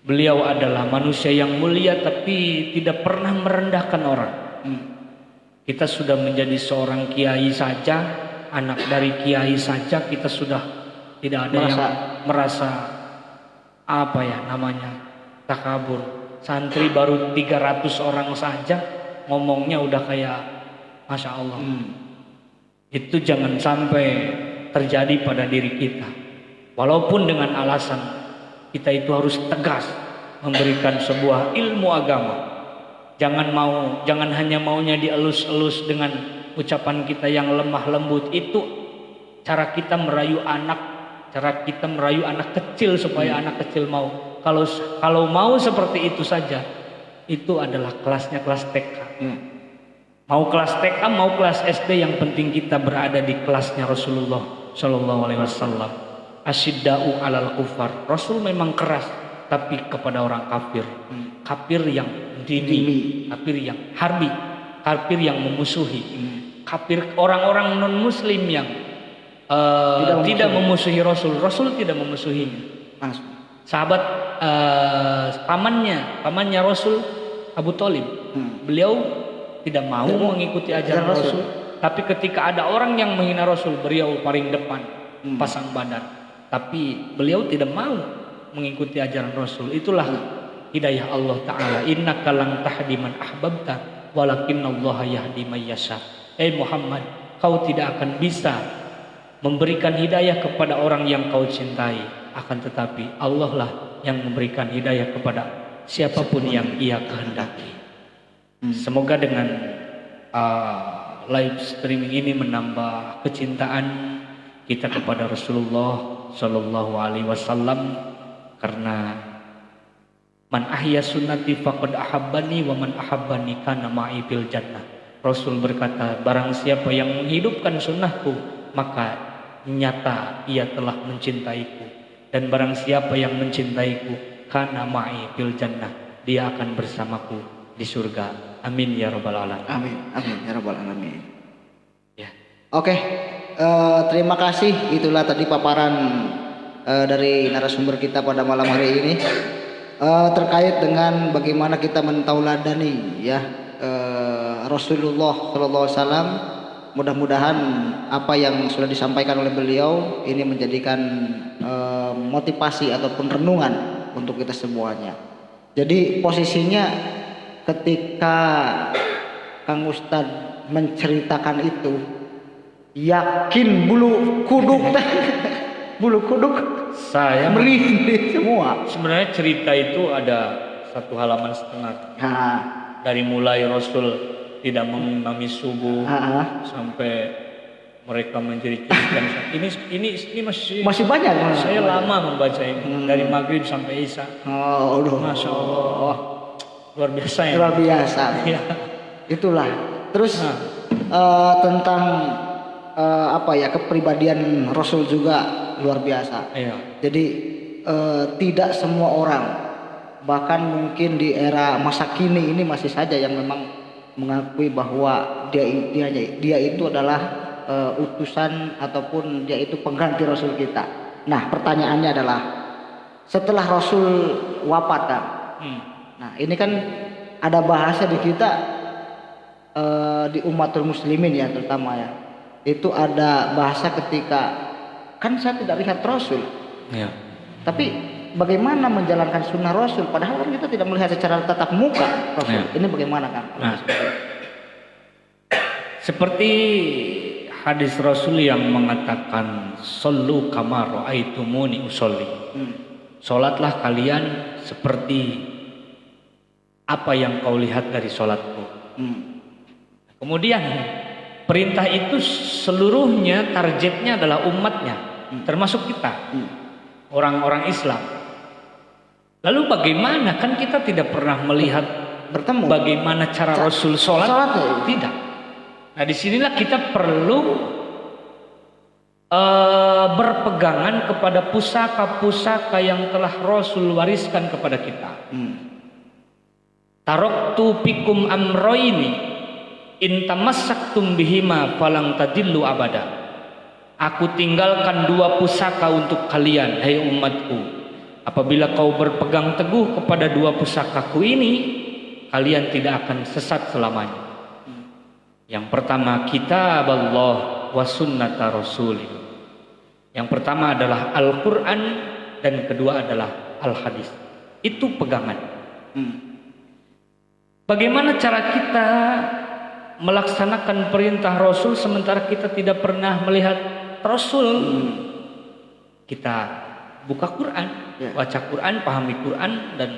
Beliau adalah manusia yang mulia tapi tidak pernah merendahkan orang. Kita sudah menjadi seorang kiai saja, anak dari kiai saja, kita sudah tidak ada yang merasa apa ya namanya, takabur. Santri baru 300 orang saja ngomongnya udah kayak Masya Allah. Itu jangan sampai terjadi pada diri kita. Walaupun dengan alasan kita itu harus tegas memberikan sebuah ilmu agama. Jangan hanya maunya dielus-elus dengan ucapan kita yang lemah lembut. Itu cara kita merayu anak kecil supaya anak kecil mau. Kalau mau seperti itu saja, itu adalah kelasnya kelas TK. Mau kelas TK, mau kelas SD, yang penting kita berada di kelasnya Rasulullah Shallallahu Alaihi Wasallam. Asyidda'u alal kufar. Rasul memang keras, tapi kepada orang kafir, kafir yang dini, kafir yang harbi, kafir yang memusuhi, kafir orang-orang non Muslim yang tidak memusuhi Rasul. Rasul tidak memusuhinya. Sahabat pamannya Rasul, Abu Thalib, beliau tidak mau mengikuti ajaran Rasul. Tapi ketika ada orang yang menghina Rasul, beliau paling depan, pasang badan. Tapi beliau tidak mau mengikuti ajaran Rasul. Itulah hidayah Allah Ta'ala. Innaka lang tahdi man ahbabta walakinallaha yahdi may yasha. Muhammad, kau tidak akan bisa memberikan hidayah kepada orang yang kau cintai, akan tetapi Allah lah yang memberikan hidayah kepada siapapun yang ia kehendaki. Semoga dengan live streaming ini menambah kecintaan kita kepada Rasulullah Shallallahu Alaihi Wasallam, karena man ahya sunnati faqad ahabbani wa man ahabbani kana ma'i fil jannah. Rasul berkata, barang siapa yang menghidupkan sunnahku, maka nyata ia telah mencintaiku, dan barang siapa yang mencintaiku, kana ma'i fil jannah, dia akan bersamaku di surga. Amin ya rabbal alamin. Amin ya rabbal alamin. Ya. Oke, terima kasih. Itulah tadi paparan dari narasumber kita pada malam hari ini terkait dengan bagaimana kita mentauladani ya Rasulullah SAW. Mudah-mudahan apa yang sudah disampaikan oleh beliau ini menjadikan motivasi ataupun renungan untuk kita semuanya. Jadi posisinya ketika Kang Ustadz menceritakan itu, yakin bulu kuduk saya merinding semua. Sebenarnya cerita itu ada 1 halaman setengah. Dari mulai Rasul tidak mengimami subuh sampai mereka menjerit-jeritkan. Ini masih banyak. Saya lama membaca ini dari maghrib sampai isya. Masya Allah, luar biasa ya. Luar biasa. Ya. Itulah. Terus tentang kepribadian Rasul juga luar biasa. Iya. Jadi tidak semua orang, bahkan mungkin di era masa kini ini masih saja yang memang mengakui bahwa dia itu adalah utusan ataupun dia itu pengganti Rasul kita. Nah, pertanyaannya adalah setelah Rasul wafat kan. Nah ini kan ada bahasa di kita di umatul muslimin ya terutama ya, itu ada bahasa ketika kan saya tidak lihat Rasul Ya. tapi bagaimana menjalankan sunnah Rasul padahal kan kita tidak melihat secara tatap muka Rasul. Ya. Ini bagaimana kan? Nah, seperti hadis Rasul yang mengatakan sallu kama ra'aitumuni usolli. Salatlah kalian seperti apa yang kau lihat dari salatku. Kemudian perintah itu seluruhnya targetnya adalah umatnya, termasuk kita, orang-orang Islam. Lalu bagaimana, kan kita tidak pernah melihat Bertemu bagaimana cara Rasul sholat? Sholatnya. Tidak. Nah disinilah kita perlu berpegangan kepada pusaka-pusaka yang telah Rasul wariskan kepada kita. Taraktu fikum amroini in tamassaktum bihima falang tadillu abada. Aku tinggalkan dua pusaka untuk kalian, hai umatku. Apabila kau berpegang teguh kepada dua pusakaku ini, kalian tidak akan sesat selamanya. Yang pertama kitab Allah wa sunnata rasulih. Yang pertama adalah Al-Quran dan kedua adalah Al-Hadis. Itu pegangan. Bagaimana cara kita melaksanakan perintah Rasul sementara kita tidak pernah melihat Rasul? Kita buka Quran, baca Quran, pahami Quran, dan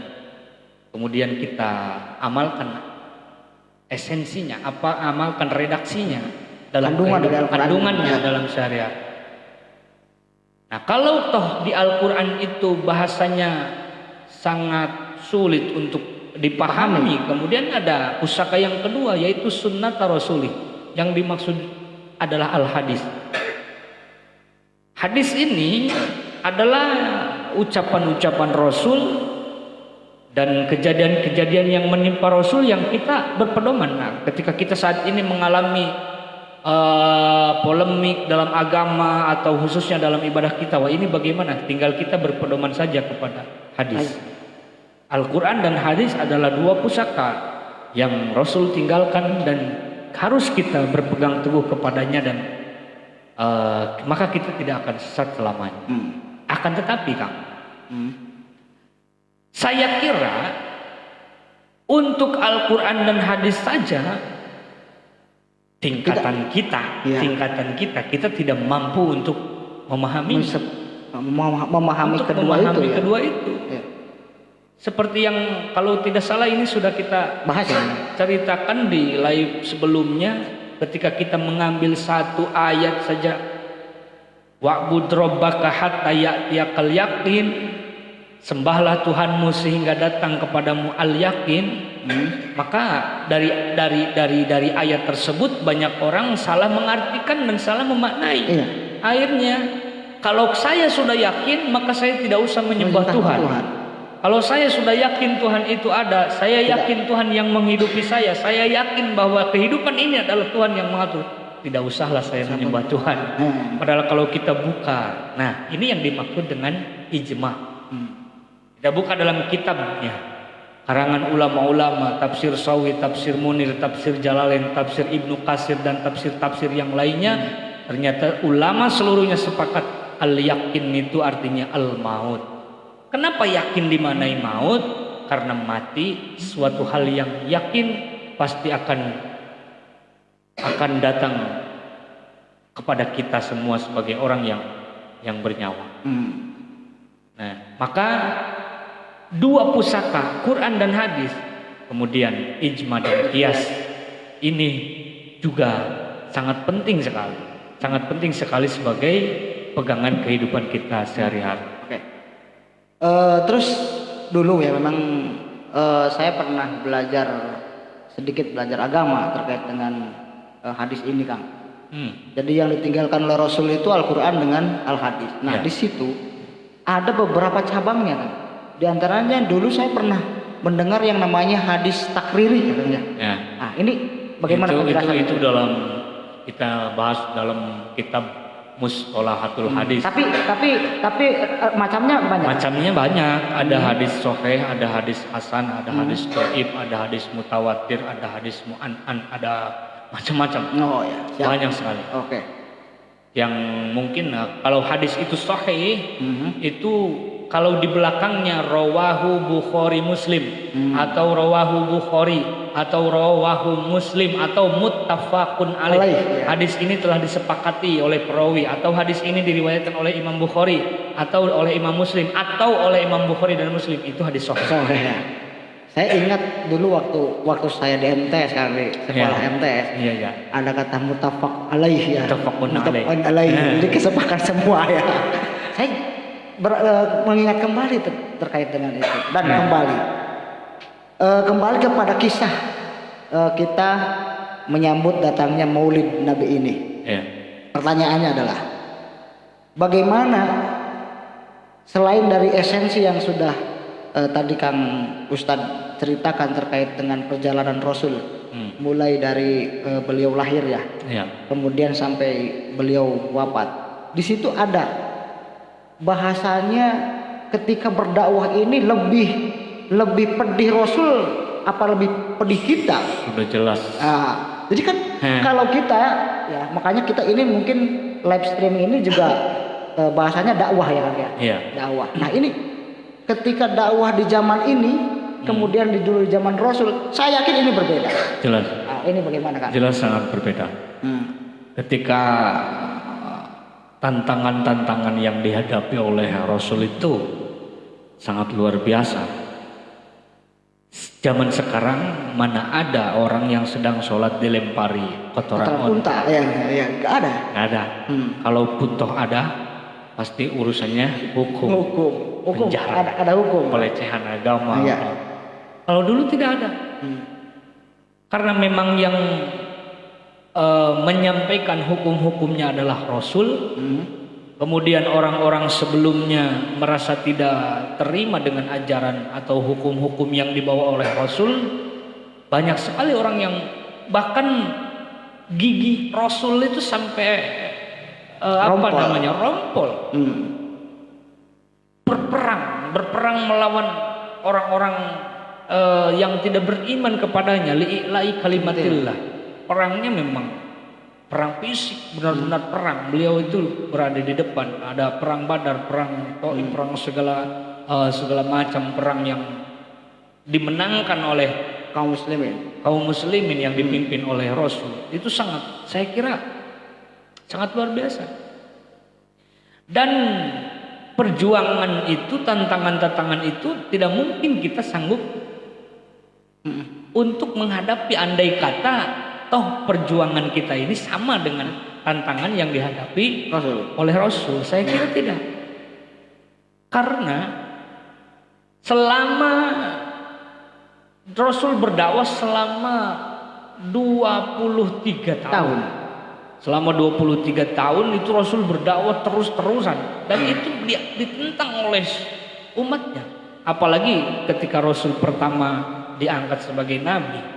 kemudian kita amalkan esensinya, amalkan redaksinya dalam kandungannya dalam syariat. Nah, kalau toh di Al-Quran itu bahasanya sangat sulit untuk dipahami, kemudian ada pusaka yang kedua yaitu sunnah rasulih, yang dimaksud adalah al-hadis. Hadis ini adalah ucapan-ucapan Rasul dan kejadian-kejadian yang menimpa Rasul yang kita berpedoman. Nah, ketika kita saat ini mengalami polemik dalam agama atau khususnya dalam ibadah kita, wah ini bagaimana? Tinggal kita berpedoman saja kepada hadis. Al-Quran dan hadis adalah dua pusaka yang Rasul tinggalkan dan harus kita berpegang teguh kepadanya, dan maka kita tidak akan sesat selamanya. Akan tetapi Kang, saya kira untuk Al-Quran dan hadis saja tingkatan kita tidak mampu untuk memahami kedua itu. Ya. Seperti yang kalau tidak salah ini sudah kita bahas ceritakan di live sebelumnya, ketika kita mengambil satu ayat saja, wa'bud rabbaka hatta ya'tiyakal yaqin, sembahlah Tuhanmu sehingga datang kepadamu al-yaqin. Maka dari ayat tersebut banyak orang salah mengartikan dan salah memaknai. Akhirnya kalau saya sudah yakin maka saya tidak usah menyembah Tuhan. Kalau saya sudah yakin Tuhan itu ada, saya yakin Tuhan yang menghidupi saya yakin bahwa kehidupan ini adalah Tuhan yang mengatur, tidak usahlah saya menyembah Tuhan. Padahal kalau kita buka, nah ini yang dimaksud dengan ijma. Kita buka dalam kitabnya, karangan ulama-ulama, tafsir Sawi, tafsir Munir, tafsir Jalalain, tafsir Ibnu Katsir, dan tafsir-tafsir yang lainnya, ternyata ulama seluruhnya sepakat al-yakin itu artinya al-maut. Kenapa yakin dimanai maut? Karena mati suatu hal yang yakin pasti akan datang kepada kita semua sebagai orang yang bernyawa. Nah, maka dua pusaka Quran dan hadis, kemudian ijma dan qiyas, ini juga sangat penting sekali sebagai pegangan kehidupan kita sehari-hari. Terus dulu ya memang saya pernah sedikit belajar agama terkait dengan hadis ini Kang. Jadi yang ditinggalkan oleh Rasul itu Al-Quran dengan Al-Hadis. Nah di situ ada beberapa cabangnya Kang. Di antaranya dulu saya pernah mendengar yang namanya hadis takriri katanya. Nah ini bagaimana penjelasannya? Itu dalam kita bahas dalam kitab Mustolahatul hadis. Tapi macamnya banyak. Macamnya banyak. Ada hadis sahih, ada hadis hasan, ada hadis dhaif, ada hadis mutawatir, ada hadis mu'an'an, ada macam-macam. Oh ya, siap. Banyak sekali. Oke. Yang mungkin kalau hadis itu sahih, itu kalau di belakangnya rawahu Bukhari Muslim atau rawahu Bukhari atau rawahu Muslim atau muttafaqun alaih. Hadis ini telah disepakati oleh perawi atau hadis ini diriwayatkan oleh Imam Bukhari atau oleh Imam Muslim atau oleh Imam Bukhari dan Muslim, itu hadis sahih. Ya. Saya ingat dulu waktu saya di MTS kali sekolah MTS. Iya, ya. Ada kata muttafaq alaih ya. Muttafaqun alaih. Jadi kesepakatan semua ya. Saya mengingat kembali terkait dengan itu dan kembali kepada kisah kita menyambut datangnya Maulid Nabi ini. Ya. Pertanyaannya adalah bagaimana selain dari esensi yang sudah tadi Kang Ustadz ceritakan terkait dengan perjalanan Rasul, mulai dari beliau lahir ya, kemudian sampai beliau wafat. Di situ ada bahasanya ketika berdakwah ini lebih pedih Rasul apa lebih pedih kita? Sudah jelas. Jadi kan kalau kita ya, makanya kita ini mungkin live streaming ini juga bahasanya dakwah ya kan ya. Iya. Dakwah. Nah ini ketika dakwah di zaman ini kemudian di dulu zaman Rasul, saya yakin ini berbeda. Jelas. Ini bagaimana kan? Jelas sangat berbeda. Ketika tantangan-tantangan yang dihadapi oleh Rasul itu sangat luar biasa. Zaman sekarang mana ada orang yang sedang sholat dilempari kotoran unta? Ya, nggak ada. Nggak ada. Kalaupun toh ada, pasti urusannya hukum. Penjara. Ada hukum. Pelecehan agama. Kalau dulu tidak ada. Karena memang yang menyampaikan hukum-hukumnya adalah Rasul. Kemudian orang-orang sebelumnya merasa tidak terima dengan ajaran atau hukum-hukum yang dibawa oleh Rasul. Banyak sekali orang yang bahkan gigi Rasul itu sampai rompol. Berperang melawan orang-orang yang tidak beriman kepadanya, li'ila'i kalimatillah. Perangnya memang perang fisik, benar-benar perang. Beliau itu berada di depan. Ada perang Badar, perang Taif, perang segala macam perang yang dimenangkan oleh kaum muslimin yang dipimpin oleh Rasul. Itu saya kira sangat luar biasa. Dan perjuangan itu, tantangan-tantangan itu tidak mungkin kita sanggup untuk menghadapi, andai kata toh perjuangan kita ini sama dengan tantangan yang dihadapi oleh Rasul. Saya kira tidak. Karena selama Rasul berdakwah selama 23 tahun. Selama 23 tahun itu Rasul berdakwah terus-terusan, dan itu ditentang oleh umatnya. Apalagi ketika Rasul pertama diangkat sebagai nabi.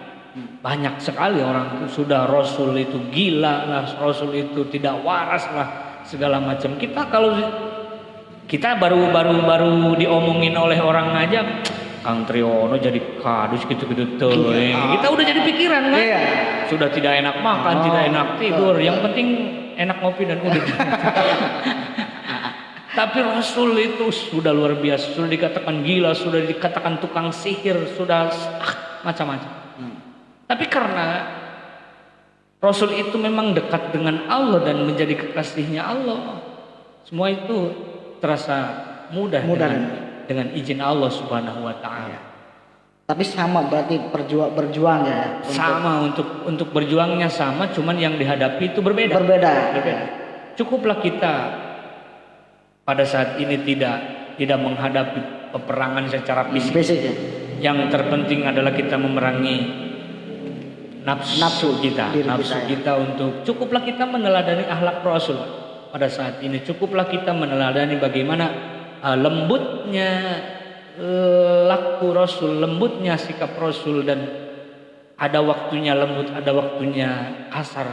Banyak sekali orang itu sudah Rasul itu gila lah, Rasul itu tidak waras lah, segala macam. Kita baru diomongin oleh orang aja, Kang Triono jadi kadus gitu-gitu tuh. Kita udah jadi pikiran kan? Sudah tidak enak makan, tidak enak tidur. Yang penting enak ngopi dan udah. Tapi Rasul itu sudah luar biasa, sudah dikatakan gila, sudah dikatakan tukang sihir, sudah macam-macam. Tapi karena Rasul itu memang dekat dengan Allah dan menjadi kekasihnya Allah, semua itu terasa mudah. Dengan izin Allah Subhanahu wa Ta'ala. Tapi sama berarti berjuangnya. Sama untuk berjuangnya sama, cuman yang dihadapi itu berbeda. Cukuplah kita pada saat ini tidak menghadapi peperangan secara fisik. Yang terpenting adalah kita memerangi nafsu kita untuk cukuplah kita meneladani akhlak Rasul pada saat ini. Cukuplah kita meneladani bagaimana lembutnya laku Rasul, lembutnya sikap Rasul, dan ada waktunya lembut, ada waktunya kasar,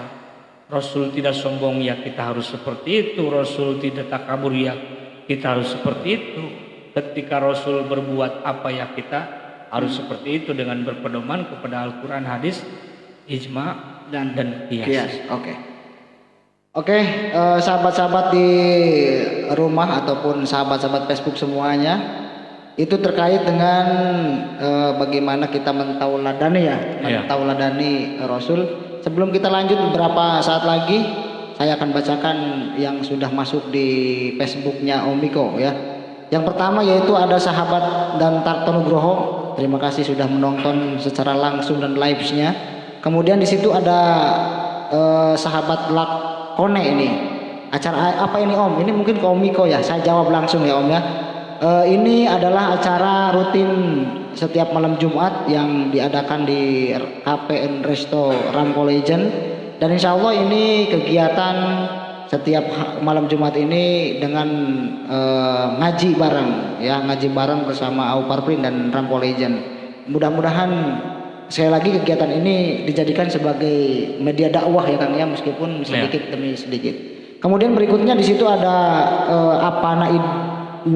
Rasul tidak sombong ya kita harus seperti itu. Rasul tidak takabur ya kita harus seperti itu. Ketika Rasul berbuat apa ya kita harus seperti itu dengan berpedoman kepada Al-Quran, hadis, ijma dan qiyas. Oke, sahabat-sahabat di rumah ataupun sahabat-sahabat Facebook semuanya, itu terkait dengan bagaimana kita mentauladani Rasul. Sebelum kita lanjut, beberapa saat lagi saya akan bacakan yang sudah masuk di Facebooknya Om Miko ya. Yang pertama yaitu ada sahabat dan Tarto Nugroho. Terima kasih sudah menonton secara langsung dan live-nya. Kemudian di situ ada sahabat Lakone ini. Acara apa ini Om? Ini mungkin ke Om Miko ya. Saya jawab langsung ya Om ya. Ini adalah acara rutin setiap malam Jumat yang diadakan di KPN Resto Rampo Legend, dan insya Allah ini kegiatan setiap malam Jumat ini dengan ngaji bareng bersama Auparprint dan Rampo Legend. Mudah-mudahan sekali lagi kegiatan ini dijadikan sebagai media dakwah ya Kang ya, meskipun sedikit demi sedikit. Kemudian berikutnya di situ ada Apana 2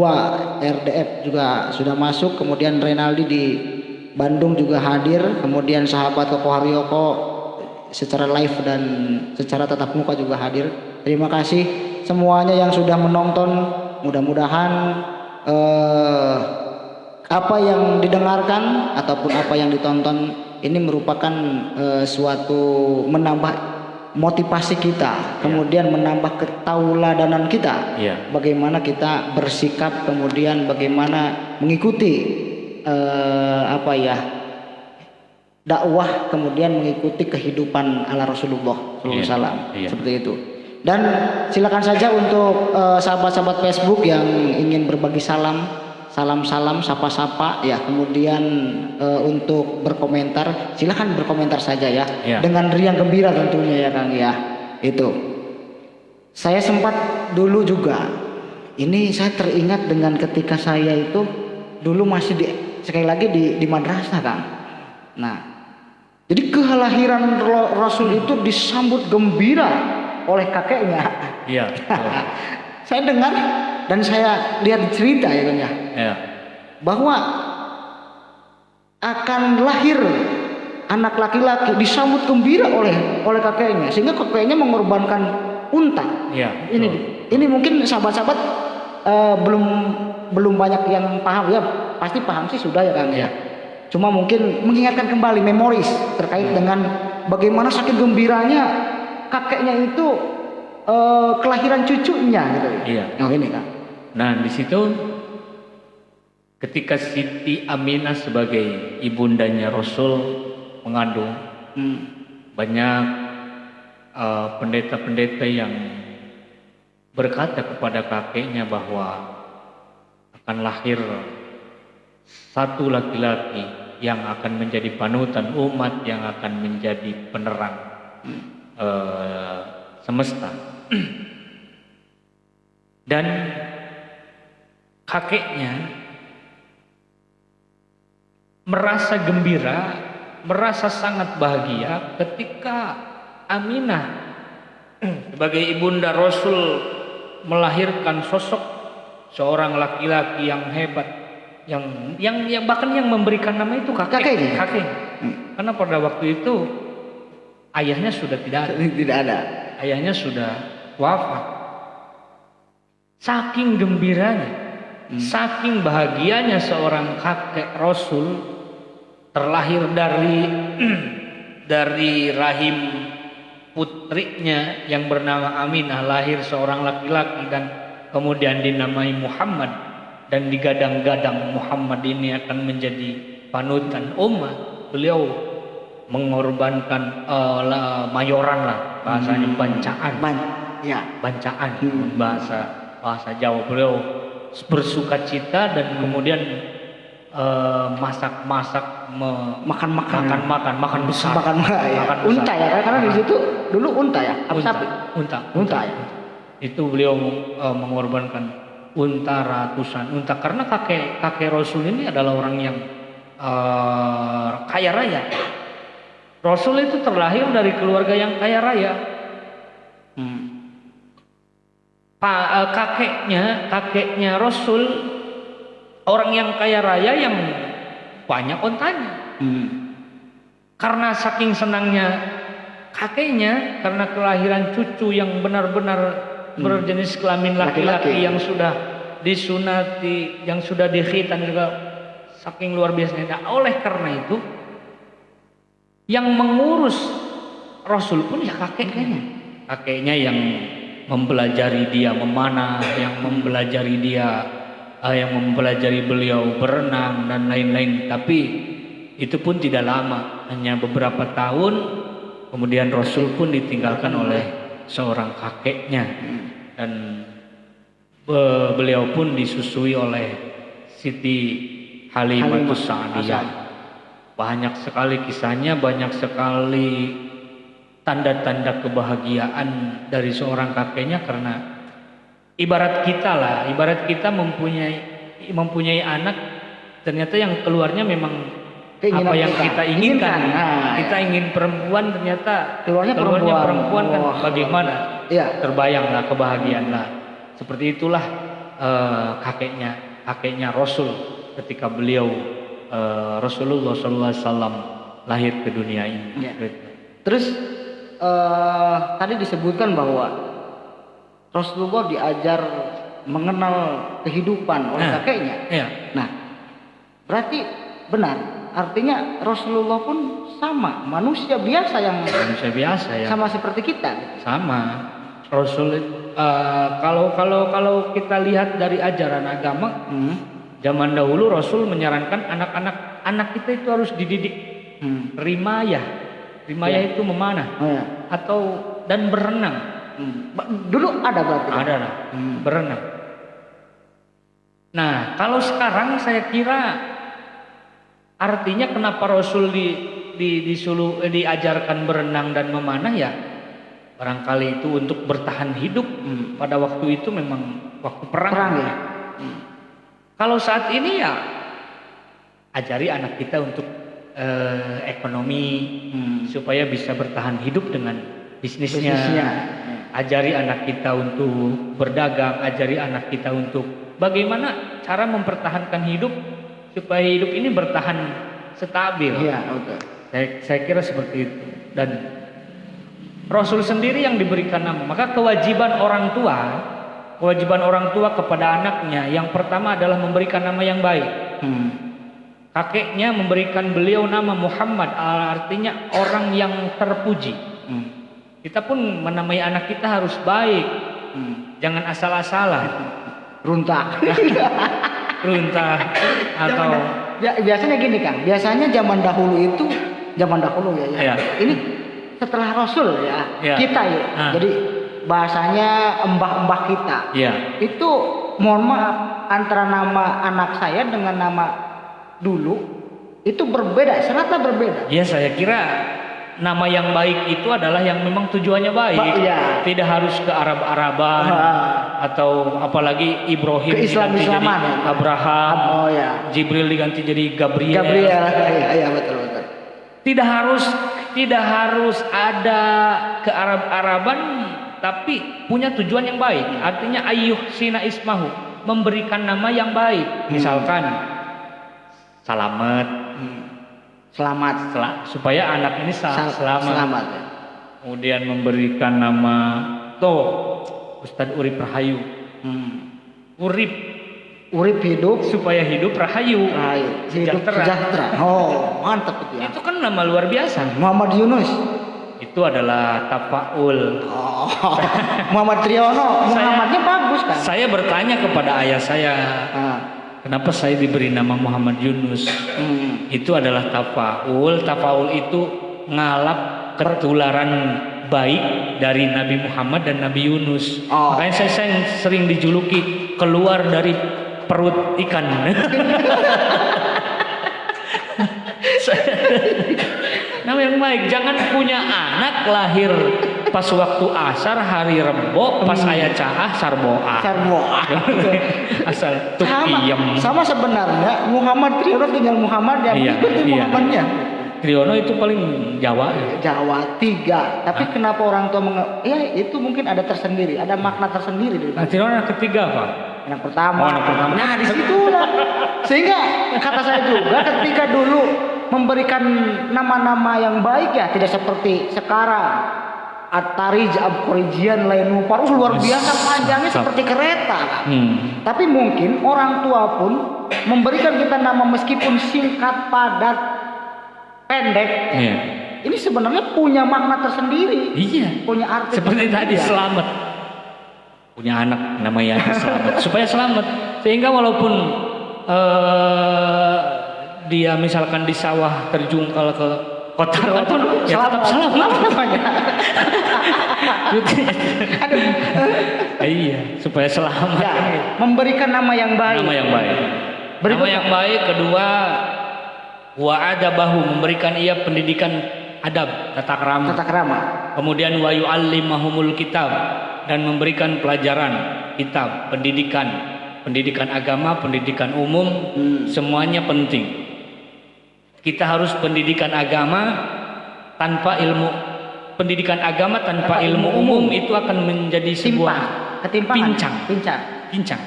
RDF juga sudah masuk, kemudian Renaldi di Bandung juga hadir, kemudian sahabat Koko Haryoko secara live dan secara tatap muka juga hadir. Terima kasih semuanya yang sudah menonton. Mudah-mudahan apa yang didengarkan ataupun apa yang ditonton ini merupakan suatu menambah motivasi kita, kemudian menambah ketauladanan kita, bagaimana kita bersikap, kemudian bagaimana mengikuti dakwah, kemudian mengikuti kehidupan ala Rasulullah SAW, seperti itu. Dan silakan saja untuk sahabat-sahabat Facebook yang ingin berbagi salam, sapa-sapa ya, kemudian untuk berkomentar silakan berkomentar saja ya, dengan riang gembira tentunya ya Kang ya. Itu saya sempat dulu juga, ini saya teringat dengan ketika saya itu dulu masih sekali lagi di madrasah Kang. Nah, jadi kelahiran Rasul itu disambut gembira oleh kakeknya. Iya. Saya dengar dan saya lihat cerita ya Kang ya, bahwa akan lahir anak laki-laki disambut gembira oleh kakeknya, sehingga kakeknya mengorbankan unta. Ini mungkin sahabat-sahabat belum banyak yang paham ya, pasti paham sih sudah ya Kang ya. Cuma mungkin mengingatkan kembali memoris terkait dengan bagaimana saking gembiranya kakeknya itu kelahiran cucunya gitu. Ini Kang. Nah, di situ ketika Siti Aminah sebagai ibundanya Rasul mengandung, banyak pendeta-pendeta yang berkata kepada kakeknya bahwa akan lahir satu laki-laki yang akan menjadi panutan umat, yang akan menjadi penerang semesta. Dan kakeknya merasa gembira, merasa sangat bahagia ketika Aminah sebagai ibunda Rasul melahirkan sosok seorang laki-laki yang hebat, yang bahkan yang memberikan nama itu kakek. Karena pada waktu itu ayahnya sudah tidak ada. Ayahnya sudah wafat. Saking gembiranya, saking bahagianya seorang kakek Rasul terlahir dari rahim putrinya yang bernama Aminah, lahir seorang laki-laki dan kemudian dinamai Muhammad, dan digadang-gadang Muhammad ini akan menjadi panutan umat. Beliau mengorbankan mayoran lah bahasanya, bancaan bahasa Jawa. Beliau bersukacita dan kemudian makan besar, makan unta ya, karena di situ dulu unta ya, sapi, unta ya. Itu beliau mengorbankan unta, ratusan unta, karena kakek Rasul ini adalah orang yang kaya raya. Rasul itu terlahir dari keluarga yang kaya raya. Kakeknya Rasul orang yang kaya raya yang banyak ontanya. Karena saking senangnya kakeknya karena kelahiran cucu yang benar-benar berjenis kelamin laki-laki yang sudah disunati, yang sudah dikhitan juga saking luar biasanya. Nah, oleh karena itu yang mengurus Rasul pun ya kakeknya yang mempelajari dia memanah, yang mempelajari beliau berenang dan lain-lain. Tapi itu pun tidak lama, hanya beberapa tahun kemudian Rasul pun ditinggalkan oleh seorang kakeknya, dan beliau pun disusui oleh Siti Halimatus Sa'diyah. Banyak sekali kisahnya, banyak sekali tanda-tanda kebahagiaan dari seorang kakeknya. Karena ibarat kita mempunyai anak, ternyata yang keluarnya memang apa yang kita inginkan. Kita ingin perempuan, ternyata keluarnya perempuan kan bagaimana? Terbayanglah, kebahagiaanlah. Seperti itulah kakeknya Rasul ketika beliau Rasulullah SAW lahir ke dunia ini. Terus tadi disebutkan bahwa Rasulullah diajar mengenal kehidupan oleh kakeknya. Nah, berarti benar. Artinya Rasulullah pun sama manusia biasa ya. Sama seperti kita. Sama. Rasul kalau kita lihat dari ajaran agama, zaman dahulu Rasul menyarankan anak kita itu harus dididik rimayah. Rimayah itu memanah dan berenang. Dulu ada berarti. Ada lah. Berenang. Nah, kalau sekarang saya kira artinya kenapa Rasul diajarkan berenang dan memanah ya barangkali itu untuk bertahan hidup. Pada waktu itu memang waktu perang ya. Kalau saat ini ya ajari anak kita untuk ekonomi supaya bisa bertahan hidup dengan bisnisnya. Ajari anak kita untuk berdagang, ajari anak kita untuk bagaimana cara mempertahankan hidup supaya hidup ini bertahan stabil. Saya kira seperti itu. Dan Rasul sendiri yang diberikan nama. Maka kewajiban orang tua kepada anaknya yang pertama adalah memberikan nama yang baik. Kakeknya memberikan beliau nama Muhammad, artinya orang yang terpuji. Kita pun menamai anak kita harus baik. Jangan asal-asalan. Runtah atau biasanya gini Kang, biasanya zaman dahulu ya. Ini setelah Rasul kita jadi bahasanya embah-embah kita itu mohon maaf antara nama anak saya dengan nama dulu itu berbeda, sangatlah berbeda. Saya kira nama yang baik itu adalah yang memang tujuannya baik. Tidak harus ke Arab-Araban atau apalagi Ibrahim diganti jadi Abraham, Jibril diganti jadi Gabriel. Betul. Tidak harus ada ke Arab-Araban, tapi punya tujuan yang baik. Artinya ayyuhsina ismahu, memberikan nama yang baik. Misalkan Selamat supaya anak ini selamat. Kemudian memberikan nama Ustadz Urip Rahayu. Urip hidup supaya hidup rahayu. Sejahtera. Mantap itu ya. Itu kan nama luar biasa. Muhammad Yunus. Itu adalah tafaul. Muhammad Triyono. Muhammadnya bagus kan? Saya bertanya kepada ayah saya. Kenapa saya diberi nama Muhammad Yunus? Itu adalah tafaul. Tafaul itu ngalap ketularan baik dari Nabi Muhammad dan Nabi Yunus. Makanya saya sering dijuluki keluar dari perut ikan. Nama yang baik. Jangan punya anak lahir pas waktu asar hari Rebo, pas aya caah sarboa. Asal sama sebenarnya Muhammad Triyono tinggal Muhammad yang ikut Muhammadnya. Triono itu paling Jawa ya. Jawa 3. Tapi kenapa orang tua ya itu mungkin ada tersendiri, ada makna tersendiri dari Nah, Triono anak ketiga Pak. anak pertama. Oh, anak pertama. Nah, disitulah. Sehingga kata saya juga ketika dulu memberikan nama-nama yang baik ya tidak seperti sekarang. At-Tarij, Ab-Qorijian, Lainu Parus luar biasa panjangnya seperti kereta. Tapi mungkin orang tua pun memberikan kita nama meskipun singkat, padat, pendek. Iya. Ini sebenarnya punya makna tersendiri. Iya. Punya arti. Seperti tadi ya. Selamat. Punya anak namanya Selamat. Supaya selamat. Sehingga walaupun dia misalkan di sawah terjungkal ke kotaran pun ya tetap selamat namanya. Iya, supaya selamat. Ya, memberikan nama yang baik. Nama yang baik. Nama yang baik. Kedua, wa adabahu, memberikan ia pendidikan adab, tata krama. Tata krama. Kemudian wa yu'allimahumul kitab, dan memberikan pelajaran kitab, pendidikan agama, pendidikan umum, semuanya penting. Kita harus pendidikan agama tanpa ilmu, pendidikan agama tanpa ilmu umum itu akan menjadi sebuah pincang.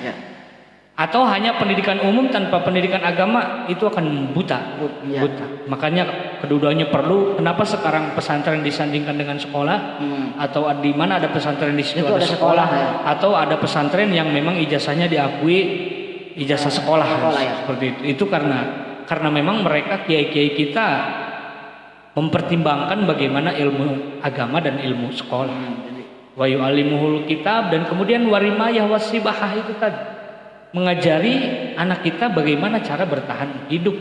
Ya. Atau hanya pendidikan umum tanpa pendidikan agama itu akan buta. Makanya keduanya perlu. Kenapa sekarang pesantren disandingkan dengan sekolah? Atau di mana ada pesantren di situ ada sekolah? Ya. Atau ada pesantren yang memang ijazahnya diakui ijazah sekolah ya. Seperti itu. Itu karena memang mereka kiai-kiai kita mempertimbangkan bagaimana ilmu agama dan ilmu sekolah. Wa yu'allimuhul kitab, dan kemudian warimayah wasibahah itu tadi mengajari anak kita bagaimana cara bertahan hidup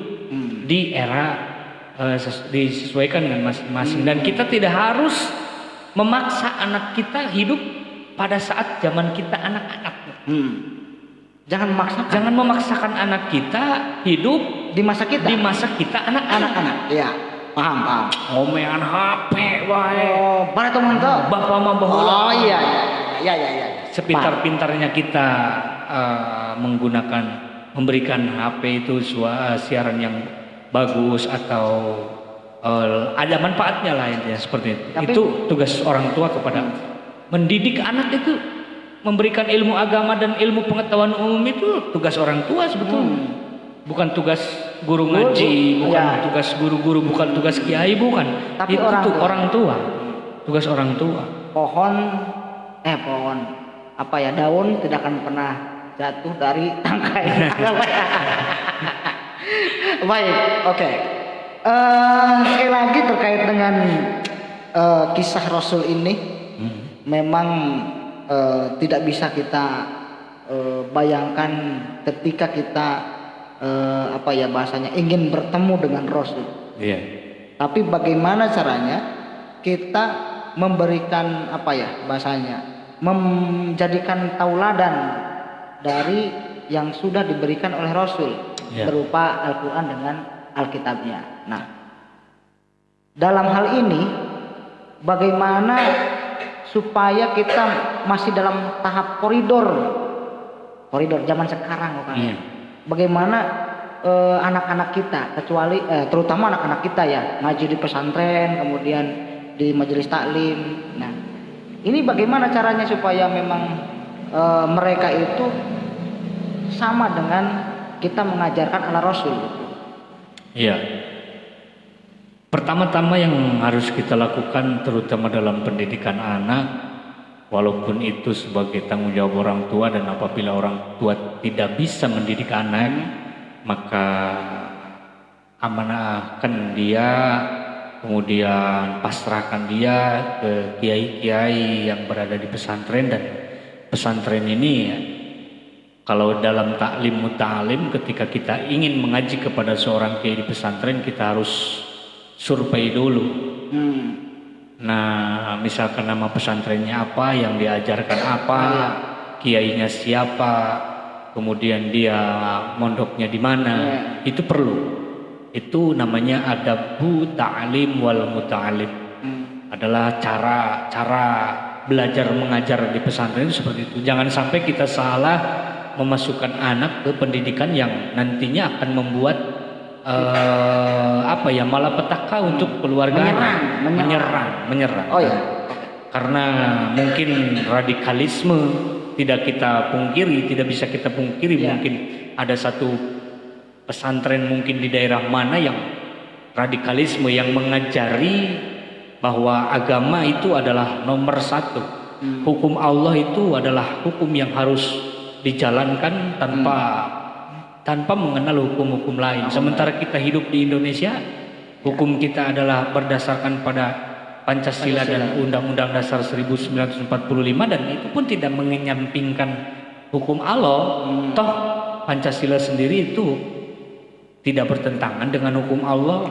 di era disesuaikan dengan masing-masing. Dan kita tidak harus memaksa anak kita hidup pada saat zaman kita anak-anak. Jangan memaksakan anak kita hidup di masa kita anak-anak. Iya, paham. Ngomean HP wae. Oh, pada teman tuh. Bapak mah baheula. Oh iya. Sepintar-pintarnya kita memberikan HP itu siaran yang bagus atau ada manfaatnya lah ya, seperti itu. Tapi, itu tugas orang tua kepada mendidik anak itu. Memberikan ilmu agama dan ilmu pengetahuan umum itu tugas orang tua sebetulnya. Bukan tugas guru ngaji, bukan tugas guru-guru, bukan tugas kiai, bukan. Tapi itu orang tua. Tugas orang tua. Pohon daun tidak akan pernah jatuh dari tangkai. Baik, oke. Sekali lagi terkait dengan kisah Rasul ini, memang tidak bisa kita bayangkan ketika kita bahasanya ingin bertemu dengan Rasul. Iya. Tapi bagaimana caranya kita memberikan menjadikan tauladan dari yang sudah diberikan oleh Rasul berupa Al-Quran dengan Alkitabnya. Nah, dalam hal ini bagaimana supaya kita masih dalam tahap koridor zaman sekarang Bagaimana anak-anak kita, terutama anak-anak kita ya, ngaji di pesantren, kemudian di majelis taklim. Nah, ini bagaimana caranya supaya memang mereka itu sama dengan kita mengajarkan ala Rasul. Iya. Pertama-tama yang harus kita lakukan terutama dalam pendidikan anak, walaupun itu sebagai tanggung jawab orang tua, dan apabila orang tua tidak bisa mendidik anak, maka amanahkan dia, kemudian pasrahkan dia ke kiai-kiai yang berada di pesantren. Dan pesantren ini kalau dalam taklim muta'alim, ketika kita ingin mengaji kepada seorang kiai di pesantren, kita harus survei dulu. Nah, misalkan nama pesantrennya apa, yang diajarkan apa, kiainya siapa, kemudian dia mondoknya di mana, itu perlu. Itu namanya adabu ta'lim wal muta'alim. Adalah cara belajar mengajar di pesantren itu seperti itu. Jangan sampai kita salah memasukkan anak ke pendidikan yang nantinya akan membuat malapetaka untuk keluarga, menyerang. Oh ya. Karena mungkin radikalisme tidak kita pungkiri, tidak bisa kita pungkiri. Ya. Mungkin ada satu pesantren mungkin di daerah mana yang radikalisme yang mengajari bahwa agama itu adalah nomor satu. Hukum Allah itu adalah hukum yang harus dijalankan tanpa mengenal hukum-hukum lain. Sementara kita hidup di Indonesia, hukum kita adalah berdasarkan pada Pancasila dan Undang-Undang Dasar 1945, dan itu pun tidak menyampingkan hukum Allah. Toh Pancasila sendiri itu tidak bertentangan dengan hukum Allah.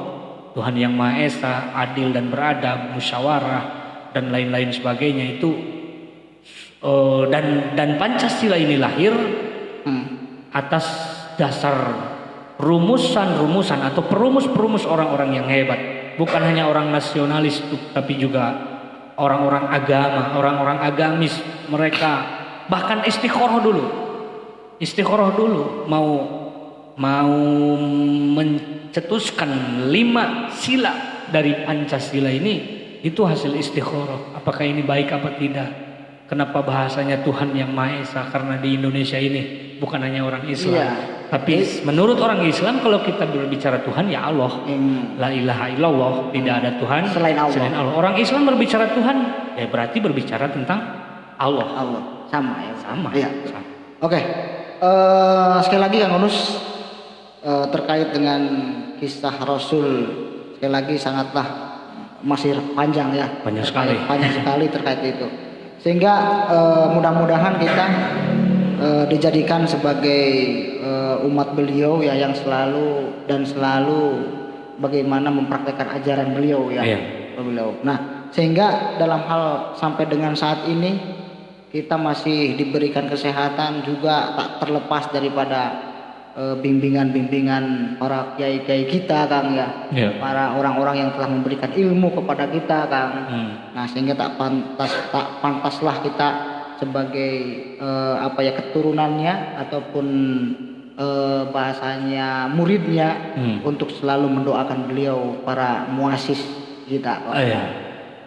Tuhan yang Maha Esa, adil dan beradab, musyawarah dan lain-lain sebagainya itu. Dan Pancasila ini lahir atas dasar rumusan-rumusan atau perumus-perumus orang-orang yang hebat. Bukan hanya orang nasionalis, tapi juga orang-orang agama, orang-orang agamis. Mereka bahkan istikharah dulu mau mencetuskan 5 sila dari Pancasila ini. Itu hasil istikharah. Apakah ini baik apa tidak? Kenapa bahasanya Tuhan yang Maha Esa? Karena di Indonesia ini bukan hanya orang Islam, tapi menurut orang Islam kalau kita berbicara Tuhan ya Allah, la ilaha illallah, tidak ada Tuhan selain Allah. Orang Islam berbicara Tuhan ya berarti berbicara tentang Allah. Sama ya. Sama. Iya. Oke. Sekali lagi Kang Unus, terkait dengan kisah Rasul, sekali lagi sangatlah masih panjang ya. Panjang sekali terkait itu. Sehingga mudah-mudahan kita dijadikan sebagai umat beliau ya, yang selalu bagaimana mempraktekkan ajaran beliau ya. Beliau. Nah, sehingga dalam hal sampai dengan saat ini kita masih diberikan kesehatan juga, tak terlepas daripada bimbingan para kiai-kiai kita Kang ya. Para orang-orang yang telah memberikan ilmu kepada kita Kang. Nah, sehingga tak pantaslah kita sebagai keturunannya ataupun bahasanya muridnya untuk selalu mendoakan beliau, para muasis kita.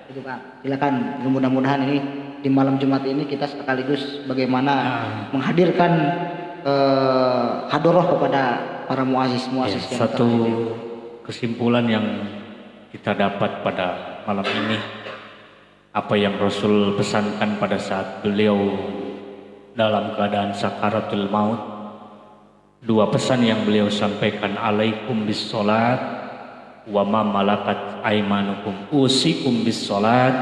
Itu Kang. Silakan, mudah-mudahan ini di malam Jumat ini kita sekaligus bagaimana menghadirkan hadoroh kepada para muasis yang satu kesimpulan yang kita dapat pada malam ini, apa yang Rasul pesankan pada saat beliau dalam keadaan sakaratul maut. 2 pesan yang beliau sampaikan, alaikum bis sholat wa ma malakat aimanukum, usikum bis sholat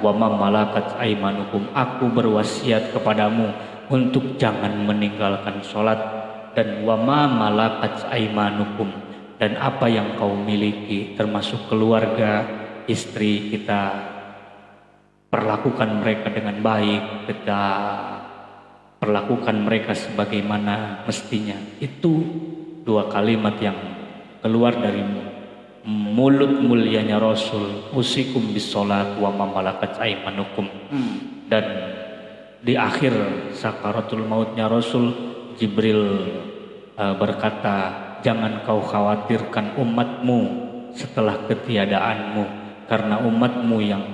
wa ma malakat aimanukum, aku berwasiat kepadamu untuk jangan meninggalkan sholat, dan wa ma malakat aimanukum, dan apa yang kau miliki termasuk keluarga, istri kita, perlakukan mereka dengan baik, kita perlakukan mereka sebagaimana mestinya. Itu 2 kalimat yang keluar dari mulut mulianya Rasul, usikum bis sholat wa ma malakat aimanukum. Dan di akhir sakaratul mautnya Rasul, Jibril berkata, jangan kau khawatirkan umatmu setelah ketiadaanmu, karena umatmu yang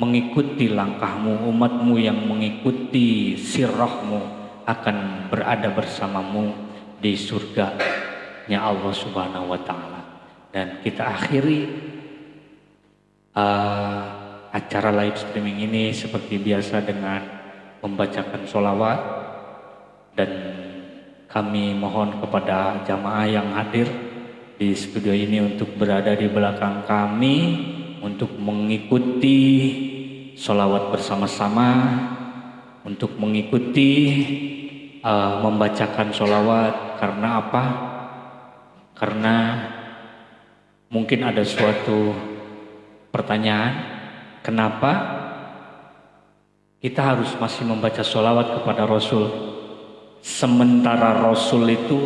mengikuti langkahmu, umatmu yang mengikuti sirahmu akan berada bersamamu di surganya Allah Subhanahu wa Ta'ala. Dan kita akhiri acara live streaming ini seperti biasa dengan membacakan sholawat, dan kami mohon kepada jamaah yang hadir di studio ini untuk berada di belakang kami untuk mengikuti sholawat bersama-sama, untuk mengikuti membacakan sholawat. Karena apa? Karena mungkin ada suatu pertanyaan, kenapa kita harus masih membaca sholawat kepada Rasul, sementara Rasul itu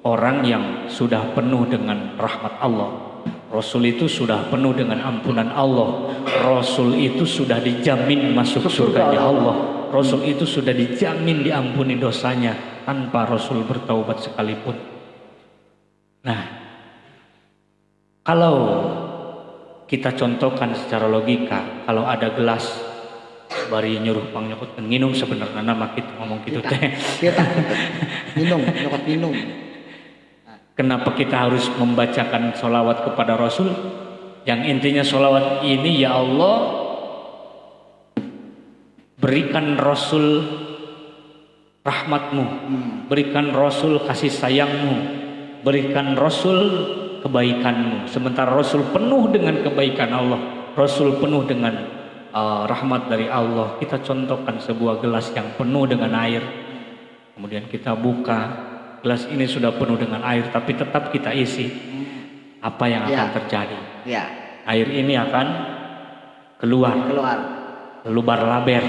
orang yang sudah penuh dengan rahmat Allah. Rasul itu sudah penuh dengan ampunan Allah. Rasul itu sudah dijamin masuk surganya Allah. Rasul itu sudah dijamin diampuni dosanya tanpa Rasul bertaubat sekalipun. Nah, Kalau kita contohkan secara logika, kalau ada gelas bari nyuruh pang nyokot nginum sebenarnya nama kita ngomong gitu teh. Kita minum, nyokot minum. Kenapa kita harus membacakan sholawat kepada Rasul? Yang intinya sholawat ini, ya Allah, berikan Rasul rahmatmu, berikan Rasul kasih sayangmu, berikan Rasul kebaikanmu. Sementara Rasul penuh dengan kebaikan Allah, Rasul penuh dengan rahmat dari Allah. Kita contohkan sebuah gelas yang penuh dengan air, kemudian kita buka. Gelas ini sudah penuh dengan air, tapi tetap kita isi. Apa yang akan terjadi? Ya. Air ini akan keluar lebar laber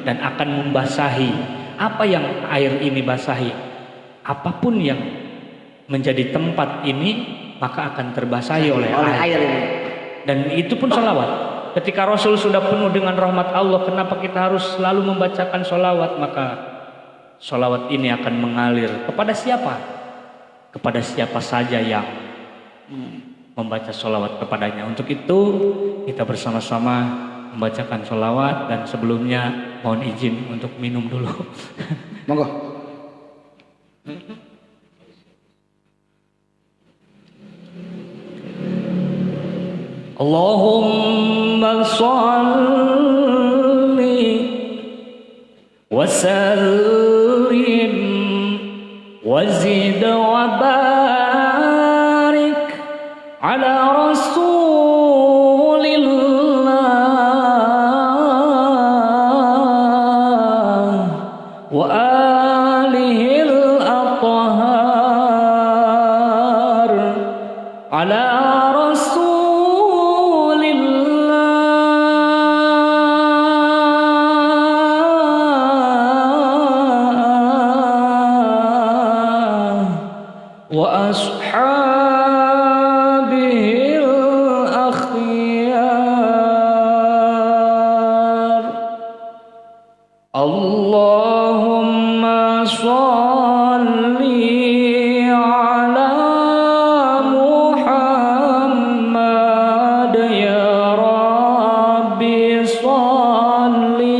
dan akan membasahi. Apa yang air ini basahi? Apapun yang menjadi tempat ini maka akan terbasahi oleh air ini. Dan itu pun sholawat. Ketika Rasul sudah penuh dengan rahmat Allah, kenapa kita harus selalu membacakan sholawat? Maka sholawat ini akan mengalir kepada siapa? Kepada siapa saja yang membaca sholawat kepadanya. Untuk itu kita bersama-sama membacakan sholawat, dan sebelumnya mohon izin untuk minum dulu. Monggo. Allahumma sholli wa sallim wa zid wa barik ala rasulillah wa alihil athhar ala Allahumma sholli ala Muhammad ya Rabbi sholli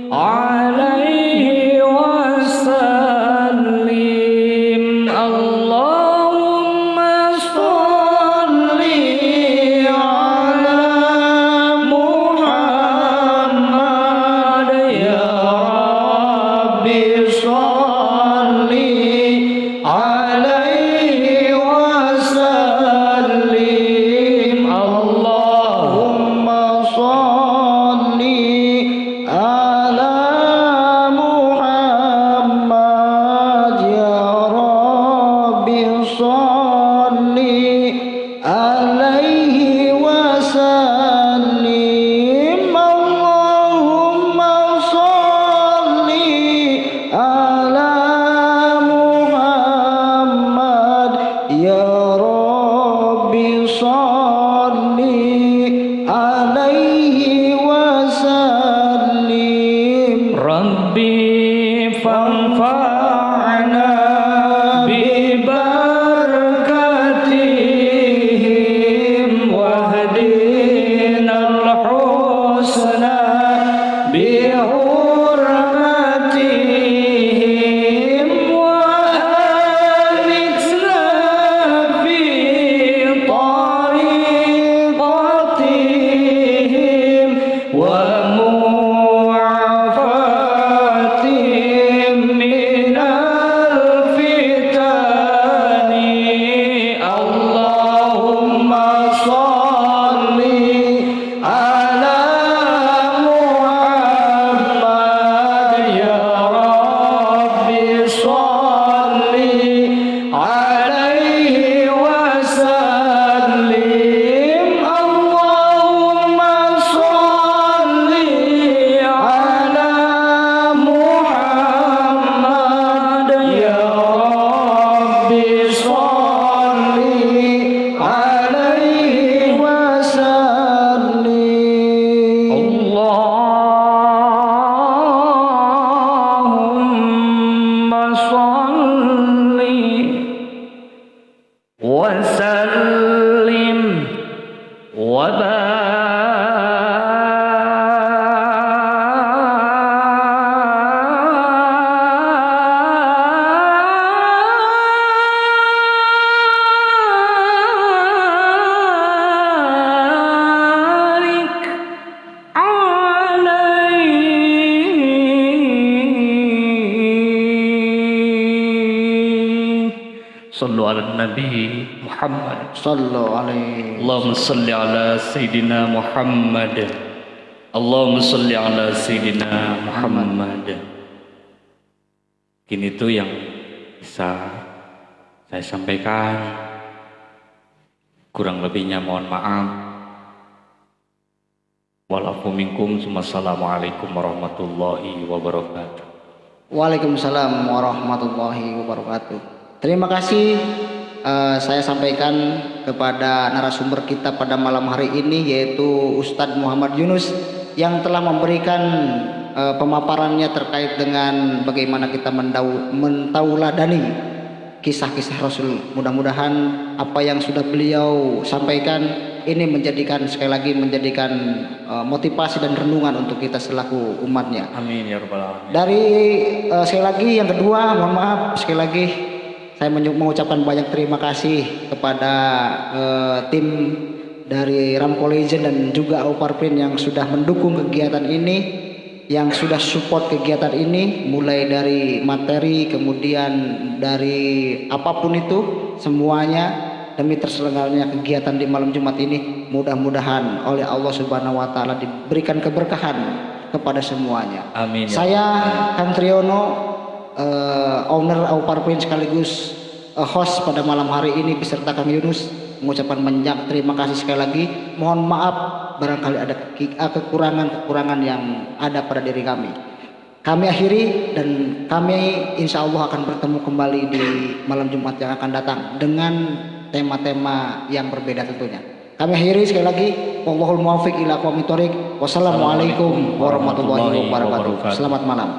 alaihi wa sallim. Allahumma sholli ala Muhammad ya sholli alaihi wasallim. Allahumma sholli ala Muhammad ya Rabbi sholli alaihi wasallim. Allahumma sholli ala Muhammad ya Rabbi sholli alaihi wasallim. Rabbi fanfa'na bi barakatihim wahdinal husna bi hurmatihim wa aniksna fi tariqatihim ala nabi Muhammad. Sallu alaihi. Allahumma salli ala Sayyidina Muhammad. Allahumma salli ala Sayyidina Muhammad. Kini itu yang bisa saya sampaikan. Kurang lebihnya mohon maaf. Walafu minkum. Wassalamualaikum warahmatullahi wabarakatuh. Waalaikumsalam warahmatullahi wabarakatuh. Terima kasih saya sampaikan kepada narasumber kita pada malam hari ini, yaitu Ustadz Muhammad Yunus, yang telah memberikan pemaparannya terkait dengan bagaimana kita mentauladani kisah-kisah Rasul. Mudah-mudahan apa yang sudah beliau sampaikan ini sekali lagi menjadikan motivasi dan renungan untuk kita selaku umatnya. Amin ya rabbal alamin. Dari sekali lagi yang kedua, mohon maaf sekali lagi saya mengucapkan banyak terima kasih kepada tim dari Ramco Legend dan juga Auparprint yang sudah mendukung kegiatan ini, yang sudah support kegiatan ini, mulai dari materi, kemudian dari apapun itu semuanya demi terselenggaranya kegiatan di malam Jumat ini. Mudah-mudahan oleh Allah Subhanahu wa taala diberikan keberkahan kepada semuanya. Amin. Saya Kang Triyono, owner Auparprint sekaligus host pada malam hari ini beserta Kang Yunus, mengucapkan banyak terima kasih sekali lagi. Mohon maaf barangkali ada kekurangan-kekurangan yang ada pada diri kami. Kami akhiri dan kami insya Allah akan bertemu kembali di malam Jumat yang akan datang dengan tema-tema yang berbeda tentunya. Kami akhiri sekali lagi. Wallahul muwaffiq ila aqwamit thoriq. Wassalamualaikum warahmatullahi wabarakatuh. Selamat malam.